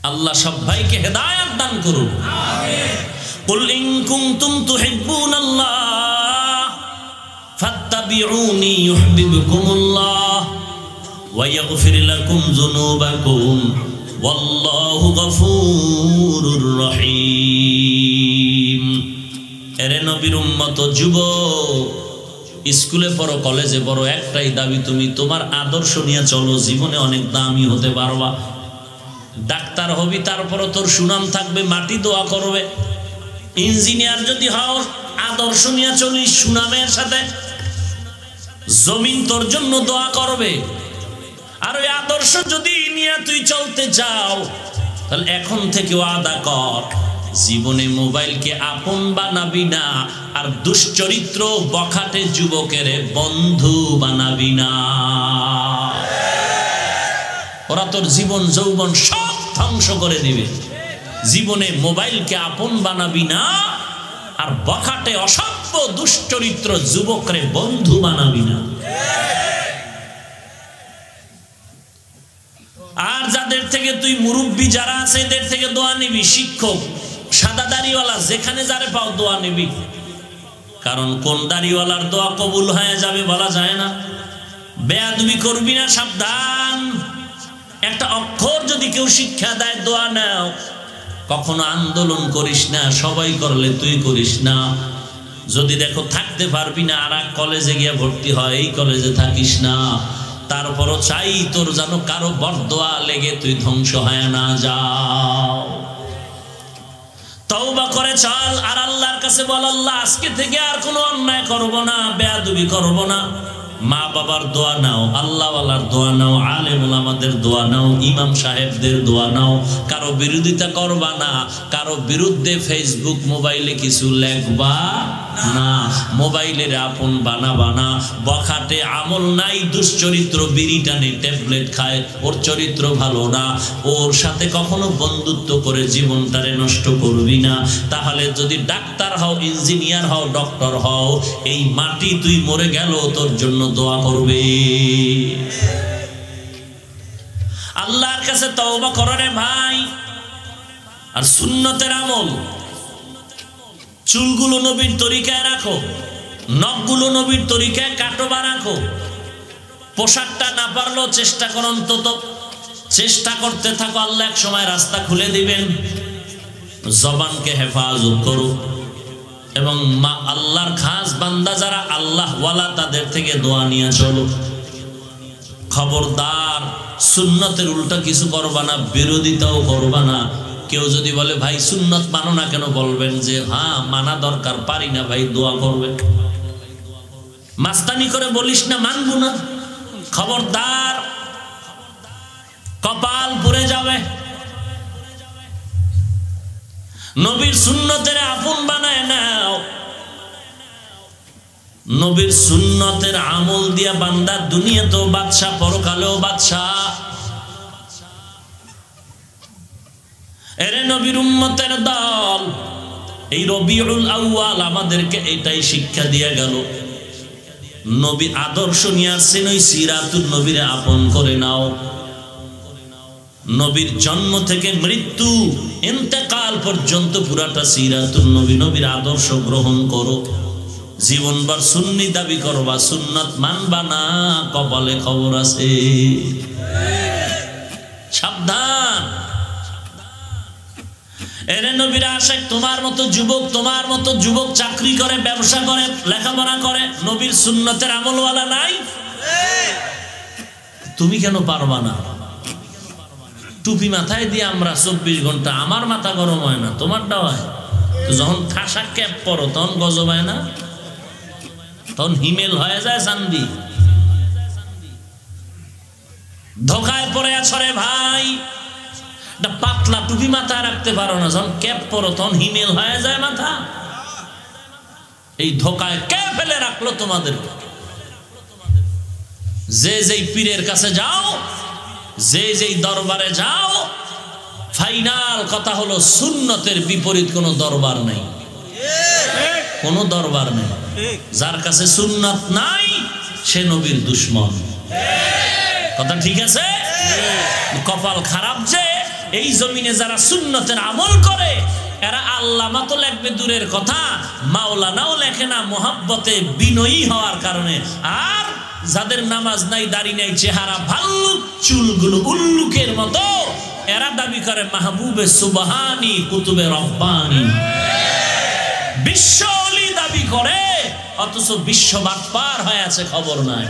আল্লাহ সবাইকে হেদায়েত দান করুন। কুল ইন কুনতুম তুহিব্বুনাল্লাহ ফাত্তাবিউনি ফাত্তাবিউনি ইউহিব্বুকুমুল্লাহ ওয়া ইয়াগফির লাকুম যুনুবাকুম ওয়াল্লাহু গফুরুর রহিম। এরে নবীর উম্মত যুবক, স্কুলে পড়ো, কলেজে পড়ো, একটাই দাবি, তুমি তোমার আদর্শ নিয়ে চলো, জীবনে অনেক দামি হতে পারবা। ডাক্তার হবি, তারপরও তোর সুনাম থাকবে, মাটি দোয়া করবে। ইঞ্জিনিয়ার যদি হও, আদর্শ নিয়ে চলিস সুনামের সাথে, জমিন তোর জন্য দোয়া করবে। আর ওই আদর্শ যদি নিয়ে তুই চলতে চাও, তাহলে এখন থেকে ওয়াদা কর, জীবনে মোবাইলকে আপন বানাবি না, আর দুশ্চরিত্র বখাটে যুবকের বন্ধু বানাবি না। ওরা তোর জীবন যৌবন সব ধ্বংস করে দিবে। জীবনে মোবাইলকে আপন বানাবি না, আর বখাটে অসভ্য দুশ্চরিত্র যুবকরে বন্ধু বানাবি না। আর যাদের থেকে তুই মুরব্বী যারা আছে, এদের থেকে দোয়া নিবি। শিক্ষক, সাদা দাড়িওয়ালা, যেখানে যারে পাও দোয়া নিবি। কারণ কোন দাড়িওয়ালার দোয়া কবুল হয়ে যাবে বলা যায় না। বেয়াদবি করবি না, সাবধান। একটা অক্ষর যদি কেউ শিক্ষা দেয়, দোয়া নাও। কখনো আন্দোলন করিস না, সবাই করলে তুই করিস না। যদি দেখো থাকতে পারবি না, আর এক কলেজে গিয়ে ভর্তি হয়, এই কলেজে থাকিস না। তারপরও চাই তোর যেন কারো বরদোয়া লেগে তুই ধ্বংস হয় না যাও। তওবা করে চল, আর আল্লাহর কাছে বল, আল্লাহ আজকে থেকে আর কোনো অন্যায় করব না, বেয়াদবি করব না। মা বাবার দোয়া নাও, আল্লাহওয়ালার দোয়া নাও, আলেম ওলামাদের দোয়া নাও, ইমাম সাহেবদের দোয়া নাও। কারো বিরোধিতা করবা না, কারো বিরুদ্ধে ফেসবুক মোবাইলে কিছু লেখবা না, মোবাইলের আপন বানাবা না। বখাটে আমল নাই, দুশ্চরিত্র, বিড়ি টানে, ট্যাবলেট খায়, ওর চরিত্র ভালো না, ওর সাথে কখনো বন্ধুত্ব করে জীবনটারে নষ্ট করবি না। তাহলে যদি ডাক্তার হও, ইঞ্জিনিয়ার হও, ডক্টর হও, এই মাটি তুই মরে গেল তোর জন্য দোয়া করবে। আল্লাহর কাছে তওবা করো রে ভাই। আর সুন্নতের আমল, চুলগুলো নবীর তরিকায় রাখো, নখগুলো নবীর তরিকায় কাটো বা রাখো। পোশাকটা না পারলেও চেষ্টা করো, অন্তত চেষ্টা করতে থাকো, আল্লাহ এক সময় রাস্তা খুলে দিবেন। জবানকে হেফাজত করো, এবং মা আল্লাহর খাস বান্দা যারা আল্লাহ ওয়ালা, তাদের থেকে দোয়া নিয়ে চলো। খবরদার সুন্নতের উল্টা কিছু করবা না, বিরোধিতাও করবা না। কেউ যদি বলে ভাই সুন্নত মানো না কেন, বলবেন যে হ্যাঁ মানা দরকার, পারি না ভাই, দোয়া করবে। মাস্তানি করে বলিস না মানবো না, খবরদার, কপাল পুড়ে যাবে। নবীর সুন্নতের আপন বানায় নাও। নবীর সুন্নতের আমল দিয়া বান্দা দুনিয়াতেও বাদশা, পরকালেও বাদশা। এরে নবীর উম্মতের দল, এই রবিউল আউয়াল আমাদেরকে এটাই শিক্ষা দিয়ে গেল। নবীর আদর্শ নিয়ে আসছেন, ওই সিরাতুন নবীরে আপন করে নাও। নবীর জন্ম থেকে মৃত্যু, ইন্তেকাল পর্যন্ত পুরাটা সিরাতুন নবী, নবীর আদর্শ গ্রহণ করো। জীবনভর সুন্নি দাবি করবা, সুন্নাত মানবা না, কপালে খবর আছে, সাবধান। এরে নবীর আশিক, তোমার মতো যুবক চাকরি করে, ব্যবসা করে, লেখাপড়া করে, নবীর সুন্নতের আমলওয়ালা নাই। তুমি কেন পারবা না? টুপি মাথায় দিয়ে আমরা 24 ঘন্টা, আমার মাথা গরম হয় না, তোমারটা হয়। যখন খাসা ক্যাপ পরো তখন গজব হয় না, তখন হিমেল হয়ে যায় চান্দি। ধোকায় পড়ে আছো রে ভাই, পাতলা টুপি মাথায় রাখতে পারো না, যখন ক্যাপ পরো তখন হিমেল হয়ে যায় মাথা। এই ধোকায় কে ফেলে রাখলো তোমাদের? যে যেই পীরের কাছে যাও, যে যেই দরবারে যাও, ফাইনাল কথা হলো সুন্নতের বিপরীত কোনো দরবার নাই, কোনো দরবার নেই। যার কাছে সুন্নত নাই সে নবীর দুশমন। কথা ঠিক আছে? কপাল খারাপ যে এই জমিনে যারা সুন্নতের আমল করে এরা আল্লামা তো লিখবে দূরের কথা, মাওলানাও লেখে না মহব্বতে বিনয়ী হওয়ার কারণে। আর যাদের নামাজ নাই, দাড়ি নাই, চেহারা ভাল্লুক, চুলগুলো উল্লুকের মতো, এরা দাবি করে মাহবুবে সুবহানি, কুতুবে রব্বানি, বিশ্ব ওলি দাবি করে, অথচ বিশ্ব বাটপার হয়ে আছে, খবর নাই।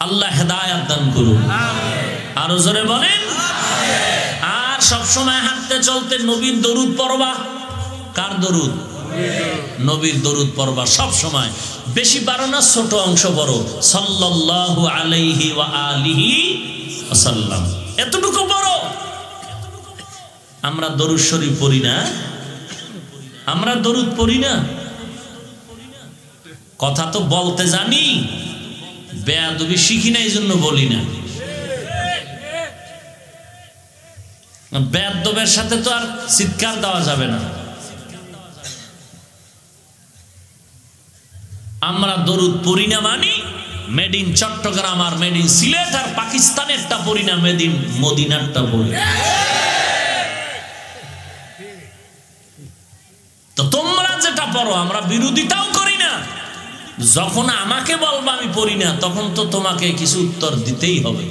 আল্লাহ হেদায়েত দান করুন, আরো জোরে বলেন। আর সবসময় হাঁটতে চলতে নবীর দরুদ পড়বা। কার দরুদ? নবীর দরুদ পড়বা সব সময়। বেশি পারো না, ছোট অংশ পড়ো, সাল্লাল্লাহু আলাইহি ওয়া আলিহি ওয়াসাল্লাম, এতটুকু পড়ো। আমরা দরুদ শরীফ পড়ি না, আমরা দরুদ পড়ি না। কথা তো বলতে জানি, বেয়াদবি শিখি না, এই জন্য বলি না। বেয়াদবের সাথে তো আর চিৎকার দেওয়া যাবে না। আমরা দরুদ পড়ি না মানি মেড ইন চট্টগ্রাম আর মেড ইন সিলেট আর পাকিস্তানেরটা পড়ি না, মেড ইন মদিনারটা পড়ি। তো তোমরা যেটা পড়ো আমরা বিরোধিতাও করি না। যখন আমাকে বলবা আমি পড়ি না, তখন তো তোমাকে কিছু উত্তর দিতেই হবে।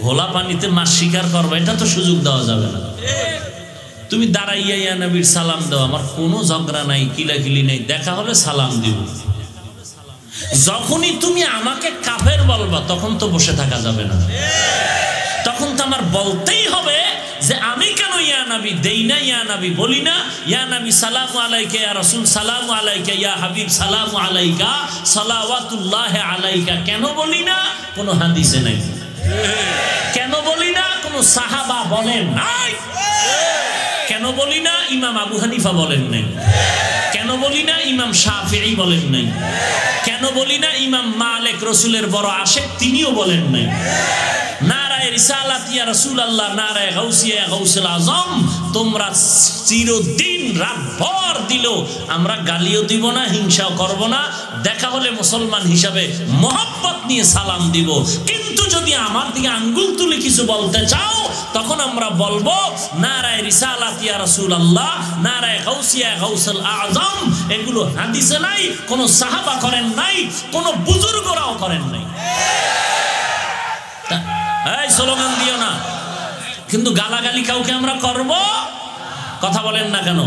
ঘোলা পানিতে মাছ শিকার করবা, এটা তো সুযোগ দেওয়া যাবে না। তুমি দাঁড়াইয়া ইয়া নবীর সালাম দাও, আমার কোনো ঝগড়া নাই, কিলাকিলি নাই, দেখা হলে সালাম দিব। যখনই তুমি আমাকে কাফের বলবা, তখন তো বসে থাকা যাবে না, তখন তো আমার বলতেই হবে যে আমি কেন ইয়া নবী দেই না, ইয়া নবী বলি না, ইয়া নবী সালামু আলাইকা, ইয়া রাসূল সালামু আলাইকা, ইয়া হাবিব সালামু আলাইকা, সালাওয়াতুল্লাহ আলাইকা কেন বলি না? কোনো হাদিসে নাই। কেন বলি না? কোনো সাহাবা বলেন নাই। কেন বলি না? ইমাম আবু হানিফা বলেন নাই। কেন বলি না? ইমাম শাফিঈ বলেন নাই। কেন বলি না? ইমাম মালিক, রাসূলের বড় আশেক, তিনিও বলেন নাই। নারায়ে রিসালাত ইয়া রাসূলুল্লাহ, নারায়ে গাউসিয়া গাউসুল আজম, তোমরা চিরদিন রাতভর দিল, আমরা গালিও দিব না, হিংসাও করব না, দেখা হলে মুসলমান হিসাবে মহব্বত নিয়ে সালাম দিব। কিন্তু যদি আমার দিকে আঙ্গুল তুলে কিছু বলতে চাও, তখন আমরা বলবো নারায়ে রিসালাত ইয়া রাসূলুল্লাহ, নারায়ে গাউসিয়া গাউসুল আজম। এগুলো হাদিসে নাই, কোন সাহাবা করেন নাই, কোন বুজুর্গরাও করেন নাই। এই স্লোগান দিও না, কিন্তু গালাগালি কাউকে আমরা করব? কথা বলেন না কেন?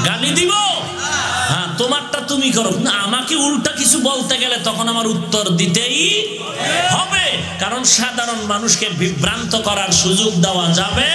গালি দিব? হ্যাঁ, তোমারটা তুমি করো, কিন্তু আমাকে উল্টা কিছু বলতে গেলে তখন আমার উত্তর দিতেই হবে, কারণ সাধারণ মানুষকে বিভ্রান্ত করার সুযোগ দেওয়া যাবে